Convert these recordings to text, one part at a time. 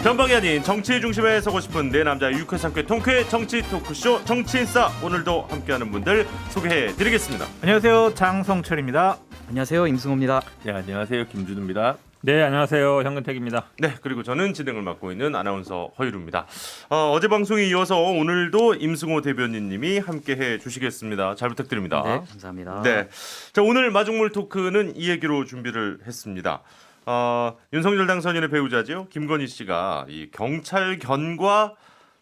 변방이 아닌 정치의 중심에 서고 싶은 내 남자 유쾌 상쾌 통쾌 정치 토크쇼 정치인싸, 오늘도 함께하는 분들 소개해드리겠습니다. 안녕하세요, 장성철입니다. 안녕하세요, 임승호입니다. 네, 안녕하세요, 김준우입니다. 네, 안녕하세요, 현근택입니다. 네, 그리고 저는 진행을 맡고 있는 아나운서 허유루입니다. 어제 방송에 이어서 오늘도 임승호 대변인님이 함께해 주시겠습니다. 잘 부탁드립니다. 네, 감사합니다. 네, 자, 오늘 마중물 토크는 이 얘기로 준비를 했습니다. 윤석열 당선인의 배우자죠, 김건희 씨가 이 경찰견과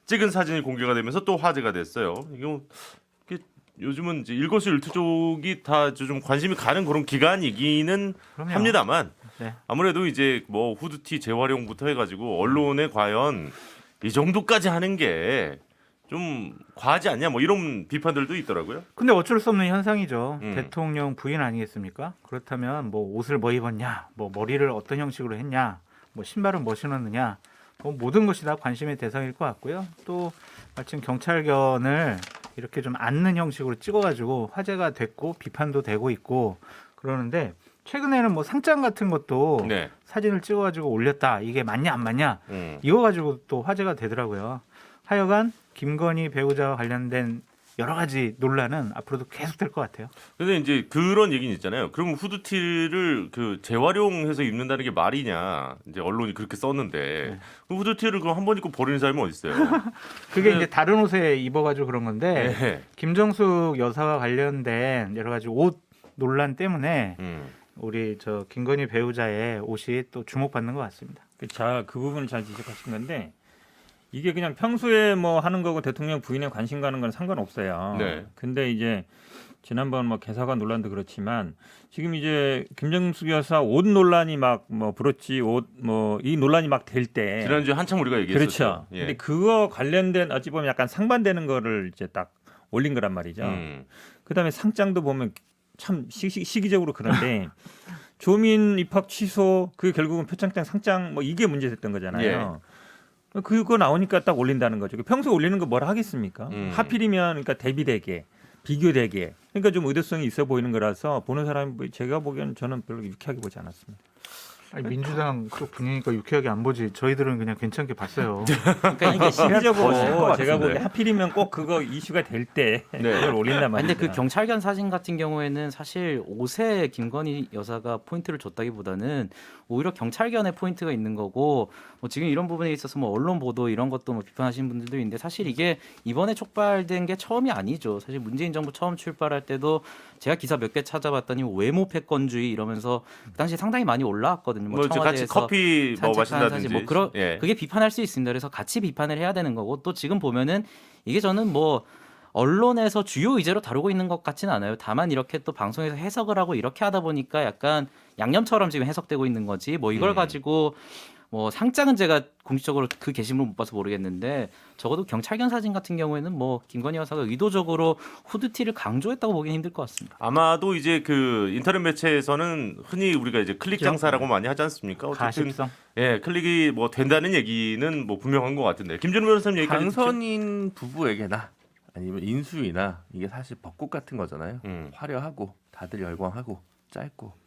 찍은 사진이 공개가 되면서 또 화제가 됐어요. 이게 요즘은 이제 일거수일투족이 다 좀 관심이 가는 그런 기간이기는 그럼요. 합니다만, 네. 아무래도 이제 뭐 후드티 재활용부터 해가지고 언론에 과연 이 정도까지 하는 게 좀 과하지 않냐, 뭐 이런 비판들도 있더라고요. 근데 어쩔 수 없는 현상이죠. 음. 대통령 부인 아니겠습니까? 그렇다면 뭐 옷을 뭐 입었냐, 뭐 머리를 어떤 형식으로 했냐, 뭐 신발은 뭐 신었느냐, 뭐 모든 것이 다 관심의 대상일 것 같고요. 또 마침 경찰견을 이렇게 좀 앉는 형식으로 찍어가지고 화제가 됐고 비판도 되고 있고 그러는데, 최근에는 뭐 상장 같은 것도 네. 사진을 찍어가지고 올렸다. 이게 맞냐 안 맞냐 이거 가지고 또 화제가 되더라고요. 하여간 김건희 배우자와 관련된 여러 가지 논란은 앞으로도 계속될 것 같아요. 근데 이제 그런 얘기는 있잖아요. 그럼 후드티를 그 재활용해서 입는다는 게 말이냐? 이제 언론이 그렇게 썼는데 그 후드티를 그럼 한 번 입고 버리는 사람이 어디 있어요? 그게 이제 다른 옷에 입어가지고 그런 건데, 네. 김정숙 여사와 관련된 여러 가지 옷 논란 때문에 우리 저 김건희 배우자의 옷이 또 주목받는 것 같습니다. 그 부분을 잘 지적하신 건데, 이게 그냥 평소에 뭐 하는 거고 대통령 부인에 관심 가는 건 상관없어요. 네. 근데 이제 지난번 뭐 개사관 논란도 그렇지만 지금 이제 김정숙 여사 옷 논란이 막 뭐 브로치 옷 뭐 이 논란이 막 될 때, 지난주에 한참 우리가 얘기했었죠. 그렇죠. 예. 근데 그거 관련된 어찌 보면 약간 상반되는 거를 이제 딱 올린 거란 말이죠. 그다음에 상장도 보면 참 시기적으로 그런데 조민 입학 취소, 그 결국은 표창장 상장 뭐 이게 문제됐던 거잖아요. 그거 나오니까 딱 올린다는 거죠. 평소에 올리는 거 뭐라 하겠습니까? 하필이면 그러니까 대비되게, 비교되게, 그러니까 좀 의도성이 있어 보이는 거라서 보는 사람이, 제가 보기에는 저는 별로 유쾌하게 보지 않았습니다. 아니, 민주당 쪽 분위기가 유쾌하게 안 보지. 저희들은 그냥 괜찮게 봤어요. 그러니까 이게 시기적으로 것 제가 보기에 같은데. 하필이면 꼭 그거 이슈가 될 때 그걸 올린단 말이죠. 근데 그 경찰견 사진 같은 경우에는 사실 옷에 김건희 여사가 포인트를 줬다기보다는 오히려 경찰견에 포인트가 있는 거고, 뭐 지금 이런 부분에 있어서 뭐 언론 보도 이런 것도 뭐 비판하시는 분들도 있는데, 사실 이게 이번에 촉발된 게 처음이 아니죠. 사실 문재인 정부 처음 출발할 때도 제가 기사 몇 개 찾아봤더니 외모 패권주의 이러면서 그 당시 상당히 많이 올라왔거든요. 뭐 같이 커피 뭐 마신다든지 뭐 그게 비판할 수 있습니다. 그래서 같이 비판을 해야 되는 거고, 또 지금 보면은 이게 저는 뭐 언론에서 주요 의제로 다루고 있는 것 같지는 않아요. 다만 이렇게 또 방송에서 해석을 하고 이렇게 하다 보니까 약간 양념처럼 지금 해석되고 있는 거지, 뭐 이걸 가지고 뭐 상장은 제가 공식적으로 그 게시물을 못 봐서 모르겠는데, 적어도 경찰견 사진 같은 경우에는 뭐 김건희 여사가 의도적으로 후드티를 강조했다고 보기는 힘들 것 같습니다. 아마도 이제 그 인터넷 매체에서는 흔히 우리가 이제 클릭 그렇죠. 장사라고 많이 하지 않습니까? 어쨌든 가십성. 예, 클릭이 뭐 된다는 얘기는 뭐 분명한 것 같은데, 김준우 변호사님 얘기까지 듣죠? 당선인 부부에게나 아니면 인수위나 이게 사실 벚꽃 같은 거잖아요. 화려하고 다들 열광하고 짧고.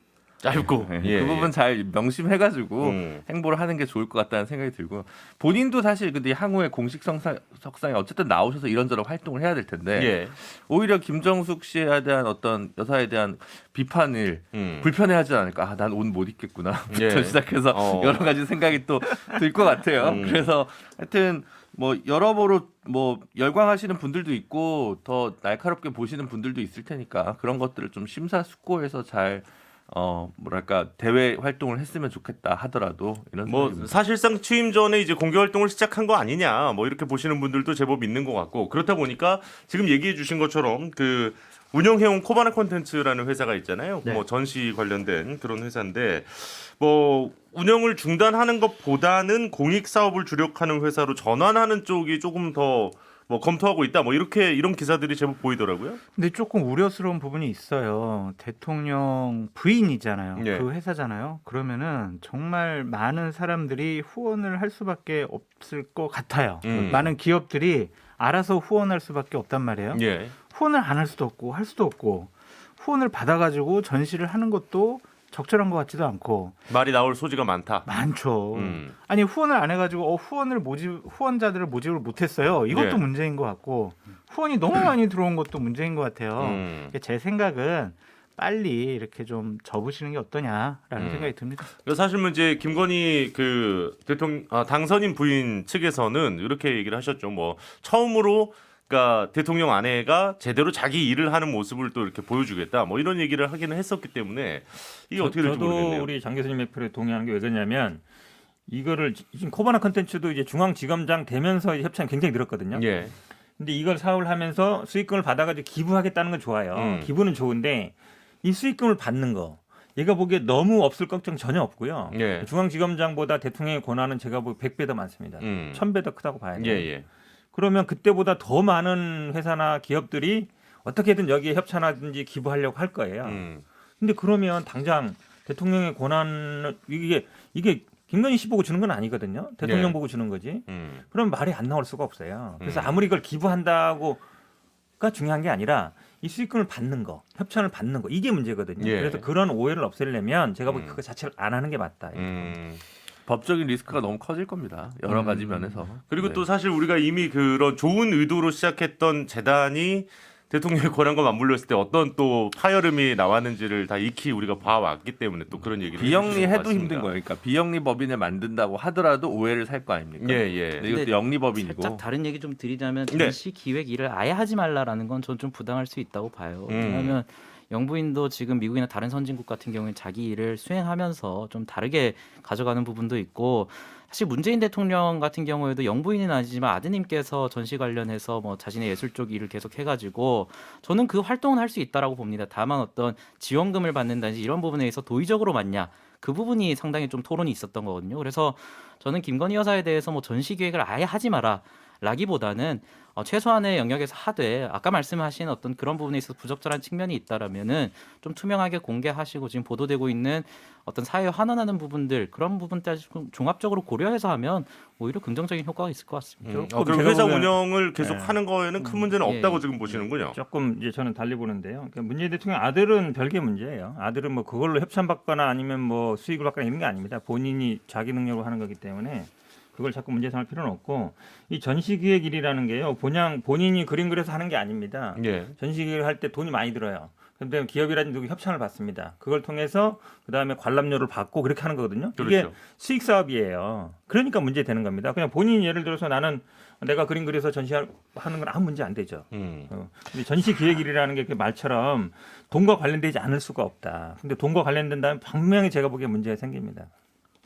예, 그 부분 잘 명심해가지고 음. 행보를 하는 게 좋을 것 같다는 생각이 들고, 본인도 사실 근데 향후에 공식 석상에 어쨌든 나오셔서 이런저런 활동을 해야 될 텐데, 예. 오히려 김정숙 씨에 대한 어떤 여사에 대한 비판을 불편해하지 않을까. 난 옷 못 입겠구나부터 예. 시작해서 여러 가지 생각이 또 들 것 같아요. 그래서 하여튼 뭐 여러모로 뭐 열광하시는 분들도 있고 더 날카롭게 보시는 분들도 있을 테니까, 그런 것들을 좀 심사숙고해서 잘 뭐랄까 대외 활동을 했으면 좋겠다 하더라도, 이런 뭐 생각입니다. 사실상 취임 전에 이제 공개 활동을 시작한 거 아니냐, 뭐 이렇게 보시는 분들도 제법 있는 것 같고, 그렇다 보니까 지금 얘기해 주신 것처럼 그 운영해온 코바나 콘텐츠라는 회사가 있잖아요. 네. 뭐 전시 관련된 그런 회사인데, 뭐 운영을 중단하는 것보다는 공익 사업을 주력하는 회사로 전환하는 쪽이 조금 더 뭐 검토하고 있다, 뭐 이런 기사들이 제법 보이더라고요. 근데 조금 우려스러운 부분이 있어요. 대통령 부인이잖아요. 예. 그 회사잖아요. 그러면은 정말 많은 사람들이 후원을 할 수밖에 없을 것 같아요. 많은 기업들이 알아서 후원할 수밖에 없단 말이에요. 예. 후원을 안 할 수도 없고 할 수도 없고, 후원을 받아가지고 전시를 하는 것도 적절한 것 같지도 않고 말이 나올 소지가 많다. 많죠. 음. 아니 후원을 안 해가지고 후원자들을 모집을 못했어요. 이것도 네. 문제인 것 같고 후원이 너무 많이 들어온 것도 문제인 것 같아요. 제 생각은 빨리 이렇게 좀 접으시는 게 어떠냐라는 생각이 듭니다. 사실 이제 김건희 그 당선인 부인 측에서는 이렇게 얘기를 하셨죠. 뭐 처음으로 그러니까 대통령 아내가 제대로 자기 일을 하는 모습을 또 이렇게 보여주겠다. 뭐 이런 얘기를 하기는 했었기 때문에 이게 어떻게 될지 저도 모르겠네요. 우리 장 교수님의 표에 동의하는 게 왜 그러냐면 이거를 지금 코바나 컨텐츠도 이제 중앙지검장 되면서 협찬이 굉장히 늘었거든요. 예. 근데 이걸 사업을 하면서 수익금을 받아가지고 기부하겠다는 건 좋아요. 기부는 좋은데 이 수익금을 받는 거 얘가 보기에 너무 없을 걱정 전혀 없고요. 예. 중앙지검장보다 대통령의 권한은 제가 보기 100배 더 많습니다. 1000배 더 크다고 봐야 돼요. 예. 그러면 그때보다 더 많은 회사나 기업들이 어떻게든 여기에 협찬하든지 기부하려고 할 거예요. 근데 그러면 당장 대통령의 권한을 이게 김건희 씨 보고 주는 건 아니거든요. 대통령 예. 보고 주는 거지. 그럼 말이 안 나올 수가 없어요. 그래서 아무리 이걸 기부한다고가 중요한 게 아니라 이 수익금을 받는 거, 협찬을 받는 거 이게 문제거든요. 예. 그래서 그런 오해를 없애려면 제가 보기 그거 자체를 안 하는 게 맞다. 법적인 리스크가 너무 커질 겁니다. 여러 가지 면에서. 그리고 네. 또 사실 우리가 이미 그런 좋은 의도로 시작했던 재단이 대통령의 권한과 맞물렸을 때 어떤 또 파열음이 나왔는지를 다 익히 우리가 봐왔기 때문에 또 그런 얘기를 비영리해도 힘든 거예요. 그러니까 비영리 법인을 만든다고 하더라도 오해를 살 거 아닙니까? 예. 근데 이것도 근데 영리법인이고. 살짝 다른 얘기 좀 드리자면 네. 전시 기획 일을 아예 하지 말라라는 건 전 좀 부당할 수 있다고 봐요. 왜냐하면 영부인도 지금 미국이나 다른 선진국 같은 경우에 자기 일을 수행하면서 좀 다르게 가져가는 부분도 있고 사실 문재인 대통령 같은 경우에도 영부인은 아니지만 아드님께서 전시 관련해서 뭐 자신의 예술 쪽 일을 계속 해가지고 저는 그 활동은 할 수 있다라고 봅니다. 다만 어떤 지원금을 받는다든지 이런 부분에 있어서 도의적으로 맞냐 그 부분이 상당히 좀 토론이 있었던 거거든요. 그래서 저는 김건희 여사에 대해서 뭐 전시 기획을 아예 하지 마라. 라기보다는 최소한의 영역에서 하되 아까 말씀하신 어떤 그런 부분에 있어서 부적절한 측면이 있다라면은 좀 투명하게 공개하시고 지금 보도되고 있는 어떤 사회에 환원하는 부분들 그런 부분까지 좀 종합적으로 고려해서 하면 오히려 긍정적인 효과가 있을 것 같습니다. 그럼 제가 회사 보기엔- 운영을 계속 네. 하는 거에는 큰 문제는 예, 없다고 예. 지금 보시는군요. 조금 이제 저는 달리 보는데요. 그러니까 문재인 대통령 아들은 별개 문제예요. 아들은 뭐 그걸로 협찬받거나 아니면 뭐 수익을 받거나 이런 게 아닙니다. 본인이 자기 능력으로 하는 거기 때문에 그걸 자꾸 문제 삼을 필요는 없고 이 전시기획일이라는 게요. 본인이 그림 그려서 하는 게 아닙니다. 예. 전시기획을 할 때 돈이 많이 들어요. 그런데 기업이라든지 누구 협찬을 받습니다. 그걸 통해서 그다음에 관람료를 받고 그렇게 하는 거거든요. 이게 그렇죠. 수익 사업이에요. 그러니까 문제 되는 겁니다. 그냥 본인이 예를 들어서 나는 내가 그림 그려서 전시하는 건 아무 문제 안 되죠. 근데 전시기획일이라는 게 그 말처럼 돈과 관련되지 않을 수가 없다. 근데 돈과 관련된다면 분명히 제가 보기에 문제가 생깁니다.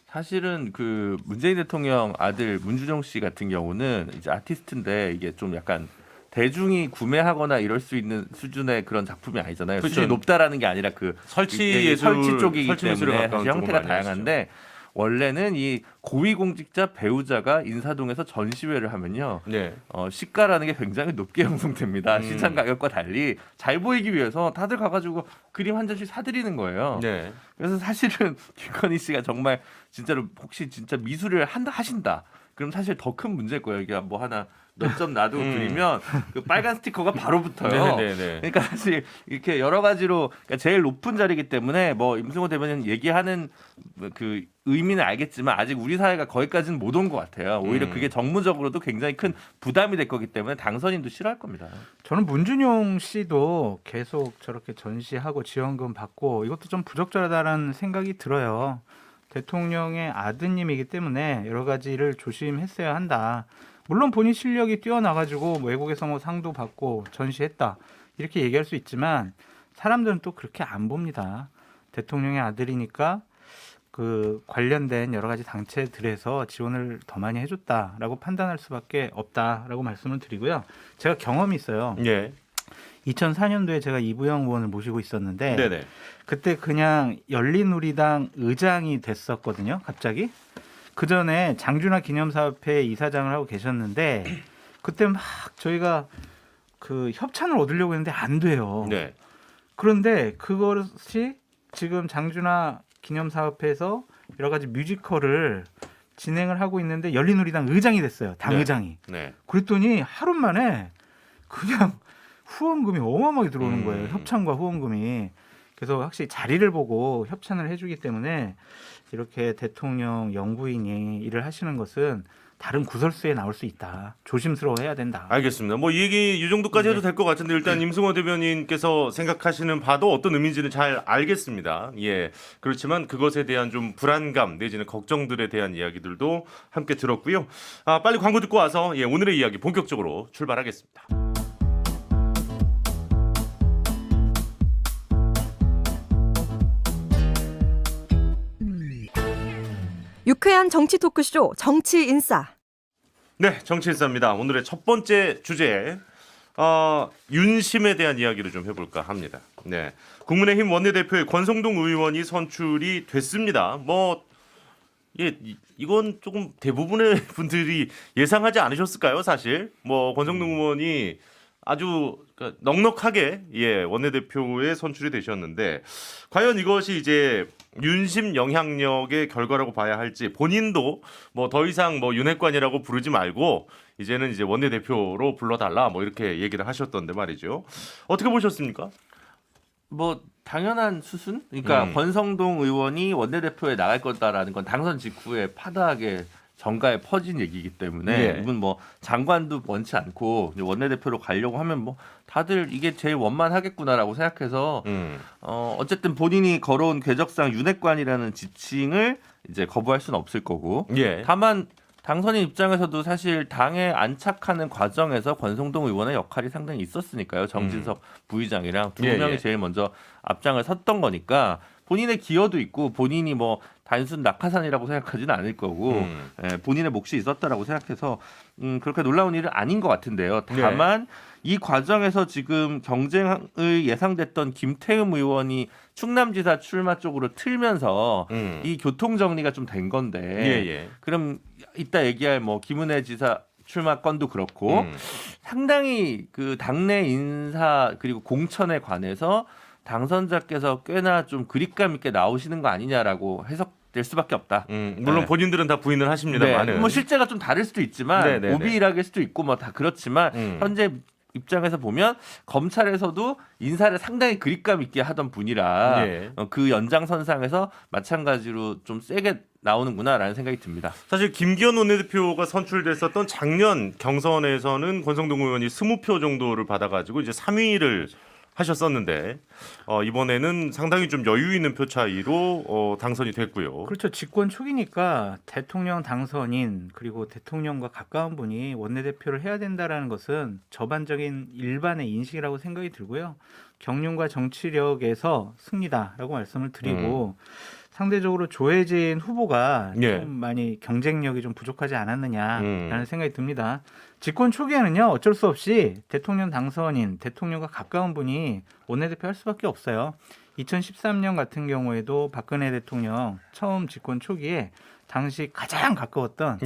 사실은 그 문재인 대통령 아들 문주정 씨 같은 경우는 이제 아티스트인데 이게 좀 약간 대중이 구매하거나 이럴 수 있는 수준의 그런 작품이 아니잖아요. 그렇죠. 수준이 높다라는 게 아니라 그 설치 이게 예술, 설치 쪽이기 설치 예술에 때문에 가까운 사실 형태가 쪽으로 많이 다양한데 원래는 이 고위공직자 배우자가 인사동에서 전시회를 하면요. 네. 시가라는 게 굉장히 높게 형성됩니다. 시장 가격과 달리 잘 보이기 위해서 다들 가가지고 그림 한 잔씩 사드리는 거예요. 네. 그래서 사실은 김건희 씨가 정말 진짜로 혹시 진짜 미술을 하신다. 그럼 사실 더 큰 문제일 거예요. 이게 뭐 하나 몇 점 놔두고 그리면 그 빨간 스티커가 바로 붙어요. 네. 그러니까 사실 이렇게 여러 가지로 그러니까 제일 높은 자리이기 때문에 뭐 임승호 대변인 얘기하는 그 의미는 알겠지만 아직 우리 사회가 거기까지는 못 온 것 같아요. 오히려 그게 정무적으로도 굉장히 큰 부담이 될 거기 때문에 당선인도 싫어할 겁니다. 저는 문준용 씨도 계속 저렇게 전시하고 지원금 받고 이것도 좀 부적절하다는 생각이 들어요. 대통령의 아드님이기 때문에 여러 가지를 조심했어야 한다. 물론 본인 실력이 뛰어나가지고 외국에서 뭐 상도 받고 전시했다 이렇게 얘기할 수 있지만 사람들은 또 그렇게 안 봅니다. 대통령의 아들이니까 그 관련된 여러 가지 단체들에서 지원을 더 많이 해줬다라고 판단할 수밖에 없다라고 말씀을 드리고요. 제가 경험이 있어요. 예. 2004년도에 제가 이부영 의원을 모시고 있었는데 네네. 그때 그냥 열린우리당 의장이 됐었거든요. 갑자기. 그 전에 장준하 기념사업회 이사장을 하고 계셨는데 그때 막 저희가 그 협찬을 얻으려고 했는데 안 돼요. 네. 그런데 그것이 지금 장준하 기념사업회에서 여러 가지 뮤지컬을 진행을 하고 있는데 열린우리당 의장이 됐어요. 당 네. 의장이. 네. 그랬더니 하루 만에 그냥 후원금이 어마어마하게 들어오는 거예요. 음. 협찬과 후원금이. 그래서 확실히 자리를 보고 협찬을 해주기 때문에 이렇게 대통령 영부인이 일을 하시는 것은 다른 구설수에 나올 수 있다. 조심스러워해야 된다. 알겠습니다. 뭐 이 얘기 이 정도까지 해도 될 것 같은데 일단 임승호 대변인께서 생각하시는 바도 어떤 의미인지는 잘 알겠습니다. 예, 그렇지만 그것에 대한 좀 불안감 내지는 걱정들에 대한 이야기들도 함께 들었고요. 빨리 광고 듣고 와서 오늘의 이야기 본격적으로 출발하겠습니다. 유쾌한 정치 토크쇼 정치인싸. 네, 정치인싸입니다. 오늘의 첫 번째 주제 윤심에 대한 이야기를 좀 해볼까 합니다. 네, 국민의힘 원내대표의 권성동 의원이 선출이 됐습니다. 이건 조금 대부분의 분들이 예상하지 않으셨을까요? 사실 권성동 의원이 아주 넉넉하게 원내대표에 선출이 되셨는데 과연 이것이 이제 윤심 영향력의 결과라고 봐야 할지 본인도 더 이상 윤핵관이라고 부르지 말고 이제는 이제 원내대표로 불러달라 이렇게 얘기를 하셨던데 말이죠. 어떻게 보셨습니까? 당연한 수순? 그러니까 음. 권성동 의원이 원내대표에 나갈 거다라는 건 당선 직후에 파다하게 정가에 퍼진 얘기이기 때문에 이분 장관도 원치 않고 원내대표로 가려고 하면 다들 이게 제일 원만하겠구나라고 생각해서 어쨌든 본인이 걸어온 궤적상 윤핵관이라는 지칭을 이제 거부할 수는 없을 거고 다만 당선인 입장에서도 사실 당에 안착하는 과정에서 권성동 의원의 역할이 상당히 있었으니까요. 정진석 부의장이랑 두 명이 제일 먼저 앞장을 섰던 거니까 본인의 기여도 있고 본인이 단순 낙하산이라고 생각하지는 않을 거고 본인의 몫이 있었다라고 생각해서 그렇게 놀라운 일은 아닌 것 같은데요. 다만 이 과정에서 지금 경쟁을 예상됐던 김태흠 의원이 충남지사 출마 쪽으로 틀면서 이 교통 정리가 좀 된 건데 그럼 이따 얘기할 김은혜 지사 출마 건도 그렇고 상당히 그 당내 인사 그리고 공천에 관해서 당선자께서 꽤나 좀 그립감 있게 나오시는 거 아니냐라고 해석될 수밖에 없다. 물론 본인들은 다 부인을 하십니다만은 실제가 좀 다를 수도 있지만 오비일학일 수도 있고 다 그렇지만 현재 입장에서 보면 검찰에서도 인사를 상당히 그립감 있게 하던 분이라 그 연장선상에서 마찬가지로 좀 세게 나오는구나라는 생각이 듭니다. 사실 김기현 원내대표가 선출됐었던 작년 경선에서는 권성동 의원이 20표 정도를 받아가지고 이제 3위를 하셨었는데 이번에는 상당히 좀 여유 있는 표 차이로 당선이 됐고요. 그렇죠. 집권 초기니까 대통령 당선인 그리고 대통령과 가까운 분이 원내대표를 해야 된다라는 것은 저반적인 일반의 인식이라고 생각이 들고요. 경륜과 정치력에서 승리다라고 말씀을 드리고 상대적으로 조혜진 후보가 좀 많이 경쟁력이 좀 부족하지 않았느냐라는 생각이 듭니다. 집권 초기에는요 어쩔 수 없이 대통령 당선인, 대통령과 가까운 분이 원내대표 할 수밖에 없어요. 2013년 같은 경우에도 박근혜 대통령 처음 집권 초기에 당시 가장 가까웠던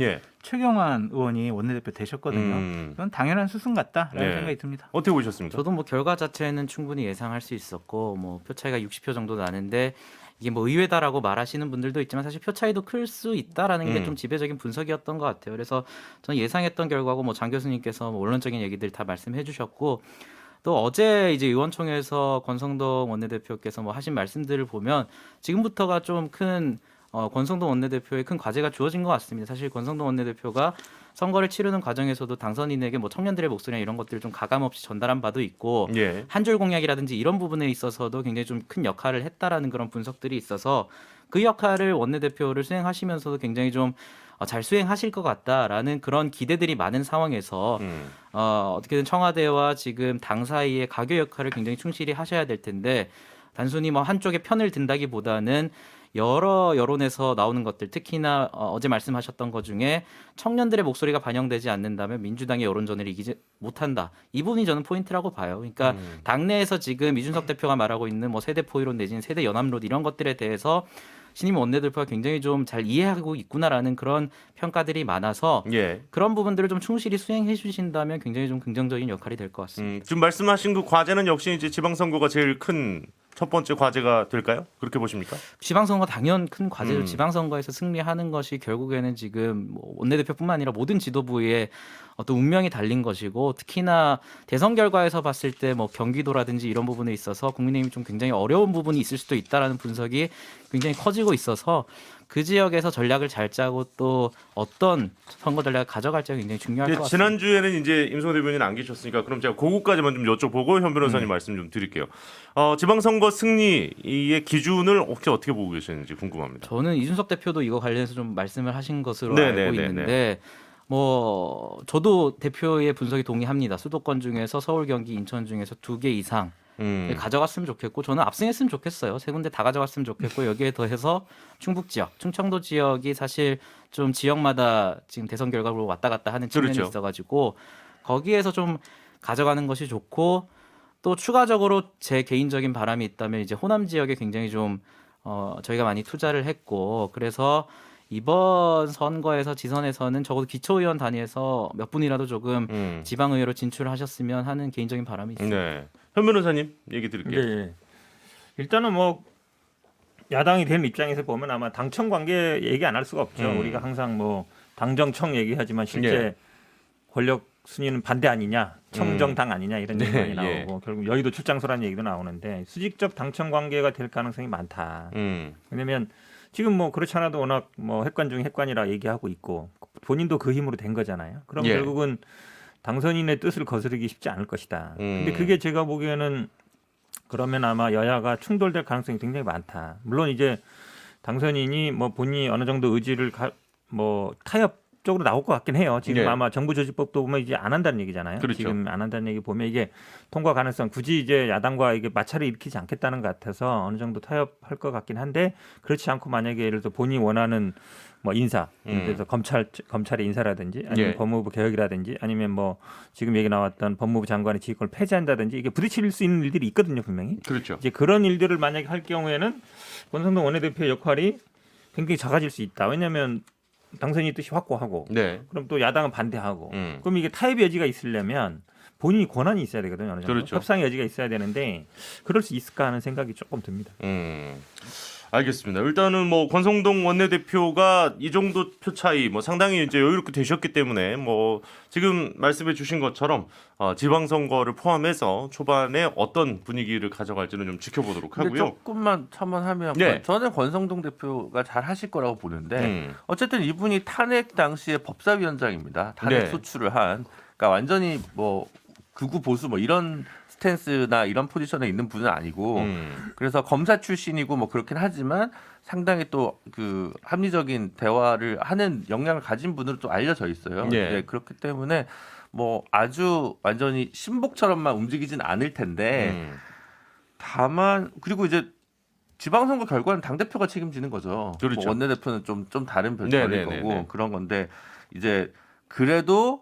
최경환 의원이 원내대표 되셨거든요. 이건 당연한 수순 같다라는 생각이 듭니다. 어떻게 보셨습니까? 저도 결과 자체는 충분히 예상할 수 있었고 표 차이가 60표 정도 나는데 이게 의외다라고 말하시는 분들도 있지만 사실 표 차이도 클 수 있다라는 게 좀 지배적인 분석이었던 것 같아요. 그래서 저는 예상했던 결과고 장 교수님께서 원론적인 얘기들 다 말씀해 주셨고 또 어제 이제 의원총회에서 권성동 원내대표께서 하신 말씀들을 보면 지금부터가 좀 큰 권성동 원내대표의 큰 과제가 주어진 것 같습니다. 사실 권성동 원내대표가 선거를 치르는 과정에서도 당선인에게 청년들의 목소리나 이런 것들을 좀 가감 없이 전달한 바도 있고 한 줄 공약이라든지 이런 부분에 있어서도 굉장히 좀 큰 역할을 했다라는 그런 분석들이 있어서 그 역할을 원내대표를 수행하시면서도 굉장히 좀 잘 수행하실 것 같다라는 그런 기대들이 많은 상황에서 어떻게든 청와대와 지금 당 사이의 가교 역할을 굉장히 충실히 하셔야 될 텐데 단순히 한쪽의 편을 든다기보다는 여러 여론에서 나오는 것들 특히나 어제 말씀하셨던 것 중에 청년들의 목소리가 반영되지 않는다면 민주당의 여론전을 이기지 못한다. 이 부분이 저는 포인트라고 봐요. 그러니까 당내에서 지금 이준석 대표가 말하고 있는 세대 포이론 내지는 세대 연합론 이런 것들에 대해서 신임 원내대표가 굉장히 좀 잘 이해하고 있구나라는 그런 평가들이 많아서 그런 부분들을 좀 충실히 수행해 주신다면 굉장히 좀 긍정적인 역할이 될 것 같습니다. 지금 말씀하신 그 과제는 역시 이제 지방선거가 제일 큰 첫 번째 과제가 될까요? 그렇게 보십니까? 지방선거 당연 큰 과제로 음. 지방선거에서 승리하는 것이 결국에는 지금 뭐 원내대표뿐만 아니라 모든 지도부의 어떤 운명이 달린 것이고 특히나 대선 결과에서 봤을 때 뭐 경기도라든지 이런 부분에 있어서 국민의힘이 좀 굉장히 어려운 부분이 있을 수도 있다라는 분석이 굉장히 커지고 있어서 그 지역에서 전략을 잘 짜고 또 어떤 선거 전략을 가져갈지가 굉장히 중요할 것 같습니다. 지난주에는 이제 임성호 대변인 안 계셨으니까 그럼 제가 그거까지만 좀 여쭤보고 현 변호사님 말씀 좀 드릴게요. 지방선거 승리의 기준을 혹시 어떻게 보고 계시는지 궁금합니다. 저는 이준석 대표도 이거 관련해서 좀 말씀을 하신 것으로 네네네네. 알고 있는데 뭐 저도 대표의 분석이 동의합니다. 수도권 중에서 서울, 경기, 인천 중에서 2개 이상 가져갔으면 좋겠고 저는 압승했으면 좋겠어요. 3군데 다 가져갔으면 좋겠고 여기에 더해서 충북 지역, 충청도 지역이 사실 좀 지역마다 지금 대선 결과로 왔다 갔다 하는 측면이 그렇죠. 있어가지고 거기에서 좀 가져가는 것이 좋고 또 추가적으로 제 개인적인 바람이 있다면 이제 호남 지역에 굉장히 좀 저희가 많이 투자를 했고 그래서 이번 선거에서 지선에서는 적어도 기초의원 단위에서 몇 분이라도 조금 지방의회로 진출하셨으면 하는 개인적인 바람이 있습니다. 네. 현 변호사님 얘기 드릴게요. 네. 일단은 뭐 야당이 된 입장에서 보면 아마 당청 관계 얘기 안 할 수가 없죠. 우리가 항상 뭐 당정청 얘기하지만 실제 예. 권력 순위는 반대 아니냐, 청정당 아니냐 이런 얘기 많이 예. 나오고 결국 여의도 출장소라는 얘기도 나오는데 수직적 당청 관계가 될 가능성이 많다. 왜냐면 지금 뭐 그렇지 않아도 워낙 뭐 핵관 중에 핵관이라 얘기하고 있고 본인도 그 힘으로 된 거잖아요. 그럼 예. 결국은 당선인의 뜻을 거스르기 쉽지 않을 것이다. 근데 그게 제가 보기에는 그러면 아마 여야가 충돌될 가능성이 굉장히 많다. 물론 이제 당선인이 뭐 본인이 어느 정도 의지를 뭐 타협적으로 나올 것 같긴 해요. 지금 예. 아마 정부조직법도 보면 이제 안 한다는 얘기잖아요. 그렇죠. 지금 안 한다는 얘기 보면 이게 통과 가능성 굳이 이제 야당과 이게 마찰을 일으키지 않겠다는 것 같아서 어느 정도 타협할 것 같긴 한데 그렇지 않고 만약에 예를 들어 본인이 원하는 뭐 인사, 그래서 검찰의 인사라든지 아니면 예. 법무부 개혁이라든지 아니면 뭐 지금 얘기 나왔던 법무부 장관의 지휘권을 폐지한다든지 이게 부딪힐 수 있는 일들이 있거든요, 분명히. 그렇죠. 이제 그런 일들을 만약에 할 경우에는 권성동 원내대표의 역할이 굉장히 작아질 수 있다. 왜냐하면 당선인의 뜻이 확고하고 네. 그럼 또 야당은 반대하고 그럼 이게 타협의 여지가 있으려면 본인이 권한이 있어야 되거든요. 어느 정도. 그렇죠. 협상의 여지가 있어야 되는데 그럴 수 있을까 하는 생각이 조금 듭니다. 알겠습니다. 일단은 뭐 권성동 원내대표가 이 정도 표 차이 뭐 상당히 이제 여유롭게 되셨기 때문에 뭐 지금 말씀해 주신 것처럼 지방선거를 포함해서 초반에 어떤 분위기를 가져갈지는 좀 지켜보도록 근데 하고요. 조금만 첨언하면 네. 저는 권성동 대표가 잘 하실 거라고 보는데 어쨌든 이분이 탄핵 당시에 법사위원장입니다. 탄핵 네. 소추를 한 그러니까 완전히 뭐 극우 보수 뭐 이런 스탠스나 이런 포지션에 있는 분은 아니고 그래서 검사 출신이고 뭐 그렇긴 하지만 상당히 또 그 합리적인 대화를 하는 역량을 가진 분으로 또 알려져 있어요. 예. 이제 그렇기 때문에 뭐 아주 완전히 신복처럼만 움직이진 않을 텐데 다만 그리고 이제 지방선거 결과는 당 대표가 책임지는 거죠. 그렇죠. 뭐 원내대표는 좀 다른 네네네네. 별점일 거고 그런 건데 이제 그래도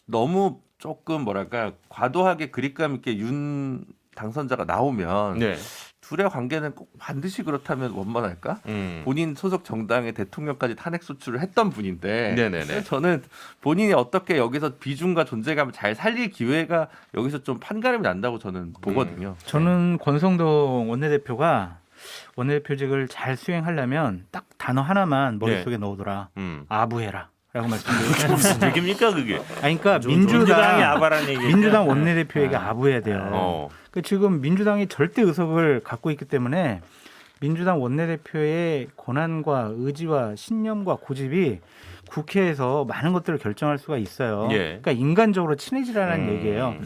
너무 조금 뭐랄까 과도하게 그립감 있게 윤 당선자가 나오면 네. 둘의 관계는 꼭 반드시 그렇다면 원만할까? 본인 소속 정당의 대통령까지 탄핵 소추를 했던 분인데 네네네. 저는 본인이 어떻게 여기서 비중과 존재감을 잘 살릴 기회가 여기서 좀 판가름이 난다고 저는 보거든요. 저는 권성동 원내대표가 원내대표직을 잘 수행하려면 딱 단어 하나만 머릿속에 넣어둬라. 아부해라. 라고 말씀드리고 무슨 얘기입니까 그게? 그러니까 민주당이 아바라는 얘기. 민주당 원내대표에게 아부해야 돼요. 그 지금 민주당이 절대 의석을 갖고 있기 때문에 민주당 원내대표의 권한과 의지와 신념과 고집이 국회에서 많은 것들을 결정할 수가 있어요. 예. 그러니까 인간적으로 친해지라는 얘기예요.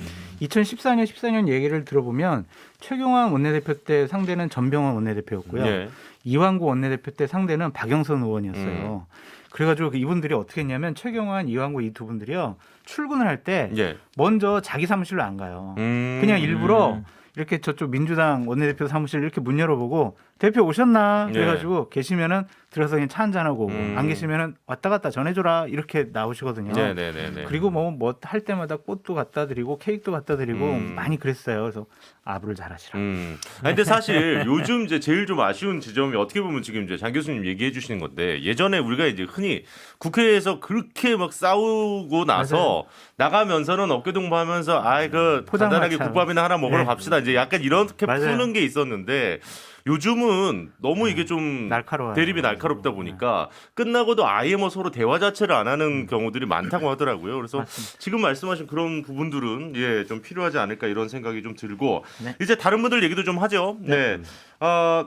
2014년 얘기를 들어보면 최경환 원내대표 때 상대는 전병헌 원내대표였고요. 예. 이완구 원내대표 때 상대는 박영선 의원이었어요. 그래가지고 이분들이 어떻게 했냐면 최경환, 이완구 이 두 분들이요 출근을 할 때 예. 먼저 자기 사무실로 안 가요. 그냥 일부러 이렇게 저쪽 민주당 원내대표 사무실 이렇게 문 열어보고 대표 오셨나? 그래가지고 계시면은 들어서 그냥 차 한잔하고 안 계시면은 왔다 갔다 전해줘라 이렇게 나오시거든요. 네네네. 그리고 뭐 할 때마다 꽃도 갖다 드리고 케이크도 갖다 드리고 많이 그랬어요. 그래서 아부를 잘하시라. 아니, 근데 사실 요즘 이제 제일 좀 아쉬운 지점이 어떻게 보면 지금 이제 장 교수님 얘기해 주시는 건데 예전에 우리가 이제 흔히 국회에서 그렇게 막 싸우고 나서 맞아요. 나가면서는 어깨동무하면서 아이 그 포장마차. 간단하게 국밥이나 하나 먹으러 네. 갑시다. 이제 약간 이렇게 맞아요. 푸는 게 있었는데 요즘은 너무 이게 좀 날카로워요. 대립이 날카롭다 보니까 끝나고도 아예 뭐 서로 대화 자체를 안 하는 경우들이 많다고 하더라고요. 그래서 맞습니다. 지금 말씀하신 그런 부분들은 예, 좀 필요하지 않을까 이런 생각이 좀 들고 네. 이제 다른 분들 얘기도 좀 하죠. 네.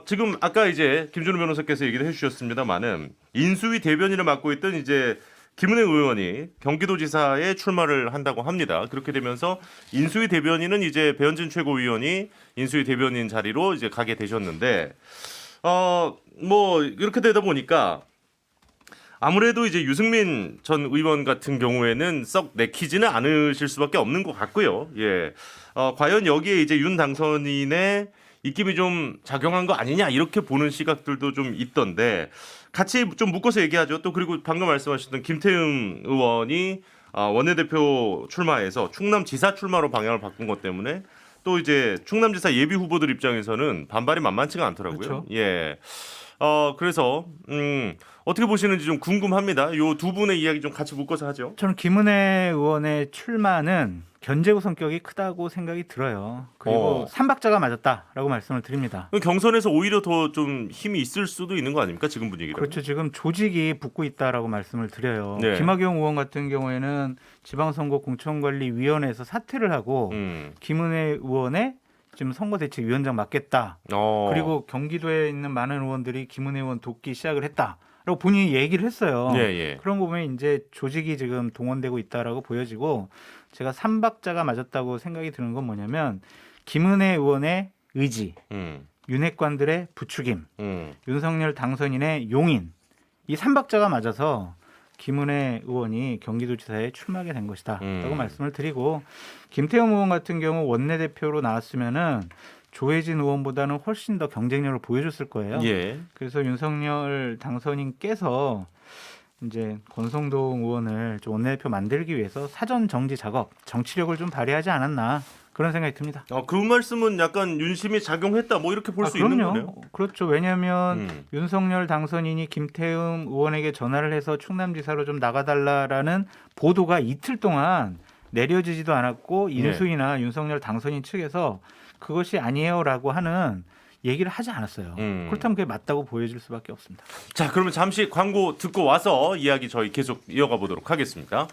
지금 아까 이제 김준우 변호사께서 얘기를 해주셨습니다만은 인수위 대변인을 맡고 있던 이제 김은혜 의원이 경기도지사에 출마를 한다고 합니다. 그렇게 되면서 인수위 대변인은 이제 배현진 최고위원이 인수위 대변인 자리로 이제 가게 되셨는데, 뭐 이렇게 되다 보니까 아무래도 이제 유승민 전 의원 같은 경우에는 썩 내키지는 않으실 수밖에 없는 것 같고요. 예, 과연 여기에 이제 윤 당선인의 입김이 좀 작용한 거 아니냐 이렇게 보는 시각들도 좀 있던데 같이 좀 묶어서 얘기하죠. 또 그리고 방금 말씀하셨던 김태흠 의원이 원내대표 출마해서 충남지사 출마로 방향을 바꾼 것 때문에 또 이제 충남지사 예비 후보들 입장에서는 반발이 만만치가 않더라고요. 그렇죠. 예. 그래서 어떻게 보시는지 좀 궁금합니다. 요 두 분의 이야기 좀 같이 묶어서 하죠. 저는 김은혜 의원의 출마는 견제구 성격이 크다고 생각이 들어요. 그리고 삼박자가 맞았다라고 말씀을 드립니다. 경선에서 오히려 더 좀 힘이 있을 수도 있는 거 아닙니까? 지금 분위기로. 그렇죠. 지금 조직이 붙고 있다라고 말씀을 드려요. 네. 김학용 의원 같은 경우에는 지방선거 공천관리위원회에서 사퇴를 하고 김은혜 의원의 지금 선거대책위원장 맡겠다. 그리고 경기도에 있는 많은 의원들이 김은혜 의원 돕기 시작을 했다라고 본인이 얘기를 했어요. 예, 예. 그런 거 보면 이제 조직이 지금 동원되고 있다라고 보여지고 제가 삼박자가 맞았다고 생각이 드는 건 뭐냐면 김은혜 의원의 의지, 윤핵관들의 부추김, 윤석열 당선인의 용인 이 삼박자가 맞아서 김은혜 의원이 경기도지사에 출마하게 된 것이다 라고 말씀을 드리고 김태형 의원 같은 경우 원내대표로 나왔으면은 조혜진 의원보다는 훨씬 더 경쟁력을 보여줬을 거예요. 예. 그래서 윤석열 당선인께서 이제 권성동 의원을 좀 원내대표 만들기 위해서 사전 정지 작업, 정치력을 좀 발휘하지 않았나 그런 생각이 듭니다. 그 말씀은 약간 윤심이 작용했다 뭐 이렇게 볼 수 있는 거네요. 그렇죠. 왜냐하면 윤석열 당선인이 김태흠 의원에게 전화를 해서 충남지사로 좀 나가달라라는 보도가 이틀 동안 내려지지도 않았고 인수위나 윤석열 당선인 측에서 그것이 아니에요라고 하는 얘기를 하지 않았어요. 그렇다면 그게 맞다고 보여질 수밖에 없습니다. 자, 그러면 잠시 광고 듣고 와서 이야기 저희 계속 이어가 보도록 하겠습니다.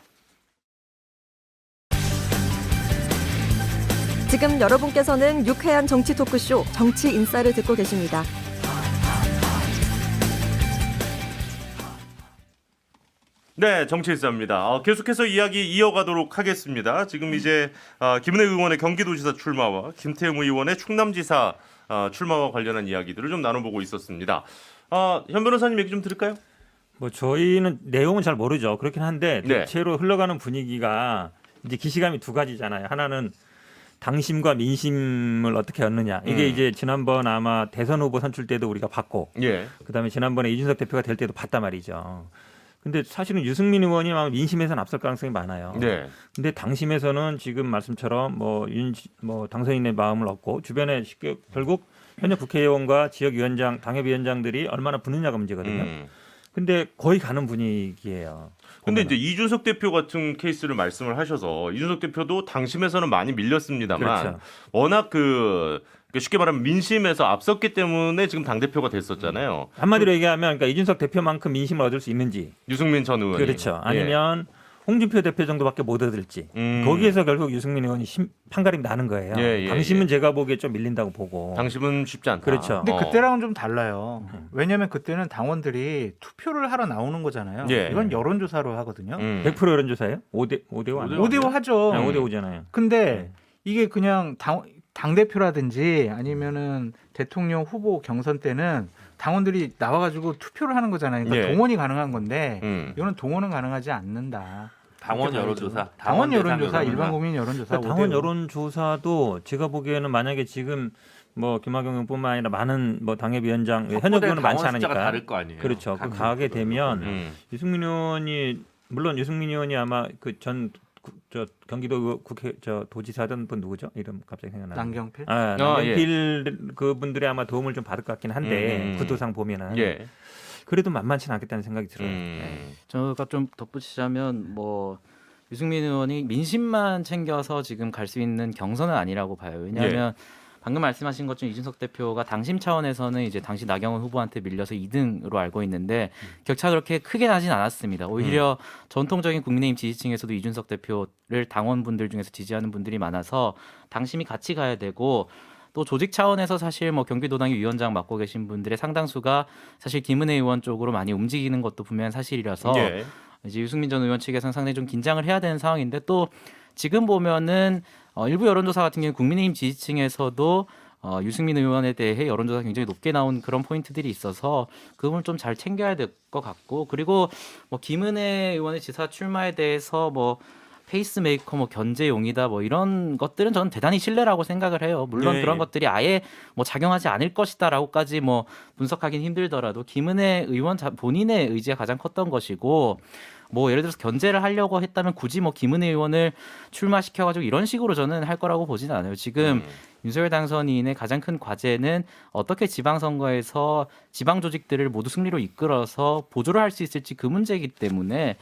지금 여러분께서는 유쾌한 정치 토크쇼 정치 인싸를 듣고 계십니다. 네, 정치인사입니다. 계속해서 이야기 이어가도록 하겠습니다. 지금 이제 김은혜 의원의 경기도지사 출마와 김태흠 의원의 충남지사 출마와 관련한 이야기들을 좀 나눠보고 있었습니다. 현 변호사님 얘기 좀 들을까요? 뭐 저희는 내용은 잘 모르죠. 그렇긴 한데 네. 대체로 흘러가는 분위기가 이제 기시감이 두 가지잖아요. 하나는 당심과 민심을 어떻게 얻느냐. 이게 이제 지난번 아마 대선 후보 선출 때도 우리가 봤고, 예. 그다음에 지난번에 이준석 대표가 될 때도 봤단 말이죠. 근데 사실은 유승민 의원이 아마 민심에서는 앞설 가능성이 많아요. 네. 근데 당심에서는 지금 말씀처럼 당선인의 마음을 얻고 주변에 쉽게 결국 현역 국회의원과 지역위원장, 당협위원장들이 얼마나 붙느냐가 문제거든요. 근데 거의 가는 분위기예요. 근데 보면은. 이제 이준석 대표 같은 케이스를 말씀을 하셔서 이준석 대표도 당심에서는 많이 밀렸습니다만 그렇죠. 워낙 쉽게 말하면 민심에서 앞섰기 때문에 지금 당대표가 됐었잖아요. 한마디로 얘기하면 그러니까 이준석 대표만큼 민심을 얻을 수 있는지 유승민 전 의원이. 그렇죠. 아니면 홍준표 대표 정도밖에 못 얻을지 예. 거기에서 결국 유승민 의원이 판가름 나는 거예요. 예, 당심은 제가 보기에 좀 밀린다고 보고. 당심은 쉽지 않다. 그렇죠. 근데 그때랑은 좀 달라요. 왜냐하면 그때는 당원들이 투표를 하러 나오는 거잖아요. 예. 이건 여론조사로 하거든요. 100% 여론조사예요? 5대5 아니에요? 5대5 하죠. 5대5잖아요. 근데 이게 그냥 당대표라든지 아니면은 대통령 후보 경선 때는 당원들이 나와가지고 투표를 하는 거잖아요. 그러니까 예. 동원이 가능한 건데 이거는 동원은 가능하지 않는다. 당원 여론조사, 당원 여론조사, 여론조사. 일반 국민 여론조사, 그러니까 당원 5대5. 여론조사도 제가 보기에는 만약에 지금 뭐 김학용 의원뿐만 아니라 많은 뭐 당협위원장 현역 확보된 의원은 많지 당원 숫자가 않으니까 다를 거 아니에요. 그렇죠. 그 각 가게 되면 음. 물론 유승민 의원이 아마 그 전 경기도 국회 도지사던 분 누구죠? 이름 갑자기 생각나요. 남경필? 남경필 그분들이 아마 도움을 좀 받을 것 같긴 한데 구도상 보면은 예. 그래도 만만치는 않겠다는 생각이 들어요. 제가 좀 덧붙이자면 뭐 유승민 의원이 민심만 챙겨서 지금 갈 수 있는 경선은 아니라고 봐요. 왜냐하면 방금 말씀하신 것처럼 이준석 대표가 당심 차원에서는 이제 당시 나경원 후보한테 밀려서 2등으로 알고 있는데 격차가 그렇게 크게 나진 않았습니다. 오히려 전통적인 국민의힘 지지층에서도 이준석 대표를 당원분들 중에서 지지하는 분들이 많아서 당심이 같이 가야 되고 또 조직 차원에서 사실 뭐 경기도당의 위원장 맡고 계신 분들의 상당수가 사실 김은혜 의원 쪽으로 많이 움직이는 것도 분명한 사실이라서 예. 이제 유승민 전 의원 측에서는 상당히 좀 긴장을 해야 되는 상황인데 또 지금 보면은 일부 여론조사 같은 경우 국민의힘 지지층에서도 유승민 의원에 대해 여론조사 굉장히 높게 나온 그런 포인트들이 있어서 그 부분을 좀 잘 챙겨야 될 것 같고 그리고 뭐 김은혜 의원의 지사 출마에 대해서 뭐 페이스메이커 뭐 견제용이다 뭐 이런 것들은 저는 대단히 신뢰라고 생각을 해요. 물론 예, 그런 예. 것들이 아예 뭐 작용하지 않을 것이다라고까지 뭐 분석하기는 힘들더라도 김은혜 의원 본인의 의지가 가장 컸던 것이고 뭐 예를 들어서 견제를 하려고 했다면 굳이 뭐 김은혜 의원을 출마시켜가지고 이런 식으로 저는 할 거라고 보지는 않아요. 지금 윤석열 당선인의 가장 큰 과제는 어떻게 지방선거에서 지방 조직들을 모두 승리로 이끌어서 보조를 할 수 있을지 그 문제이기 때문에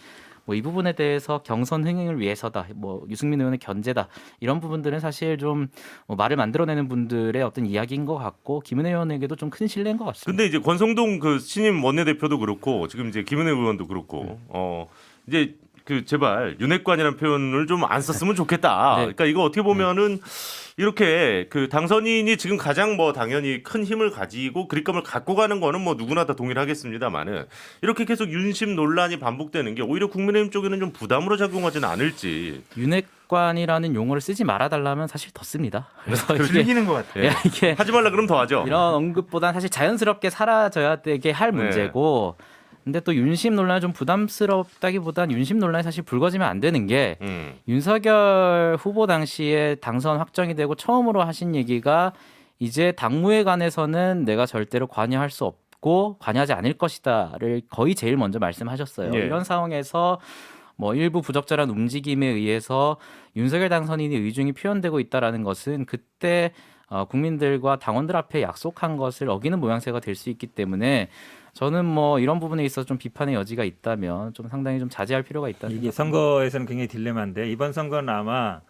뭐 이 부분에 대해서 경선 흥행을 위해서다, 뭐 유승민 의원의 견제다 이런 부분들은 사실 좀뭐 말을 만들어내는 분들의 어떤 이야기인 것 같고 김은혜 의원에게도 좀 큰 신뢰인 것 같습니다. 근데 이제 권성동 그 신임 원내대표도 그렇고 지금 이제 김은혜 의원도 그렇고 이제 그 제발 윤핵관이라는 표현을 좀 안 썼으면 좋겠다. 네. 그러니까 이거 어떻게 보면은 이렇게 그 당선인이 지금 가장 뭐 당연히 큰 힘을 가지고 그립감을 갖고 가는 거는 뭐 누구나 다 동의를 하겠습니다만은 이렇게 계속 윤심 논란이 반복되는 게 오히려 국민의힘 쪽에는 좀 부담으로 작용하지는 않을지. 윤핵관이라는 용어를 쓰지 말아달라면 사실 더 씁니다. 그래서 이게, 즐기는 것 같아요. 예, 이게 하지 말라 그러면 더 하죠. 이런 언급보다는 사실 자연스럽게 사라져야 되게 할 문제고 근데 또 윤심 논란이 좀 부담스럽다기보다는 윤심 논란이 사실 불거지면 안 되는 게 윤석열 후보 당시에 당선 확정이 되고 처음으로 하신 얘기가 이제 당무회관에서는 내가 절대로 관여할 수 없고 관여하지 않을 것이다를 거의 제일 먼저 말씀하셨어요. 예. 이런 상황에서 뭐 일부 부적절한 움직임에 의해서 윤석열 당선인이 의중이 표현되고 있다라는 것은 그때 국민들과 당원들 앞에 약속한 것을 어기는 모양새가 될 수 있기 때문에 저는 뭐 이런 부분에 있어서 좀 비판의 여지가 있다면 좀 상당히 좀 자제할 필요가 있다. 이게 선거에서는 굉장히 딜레마인데 이번 선거는 아마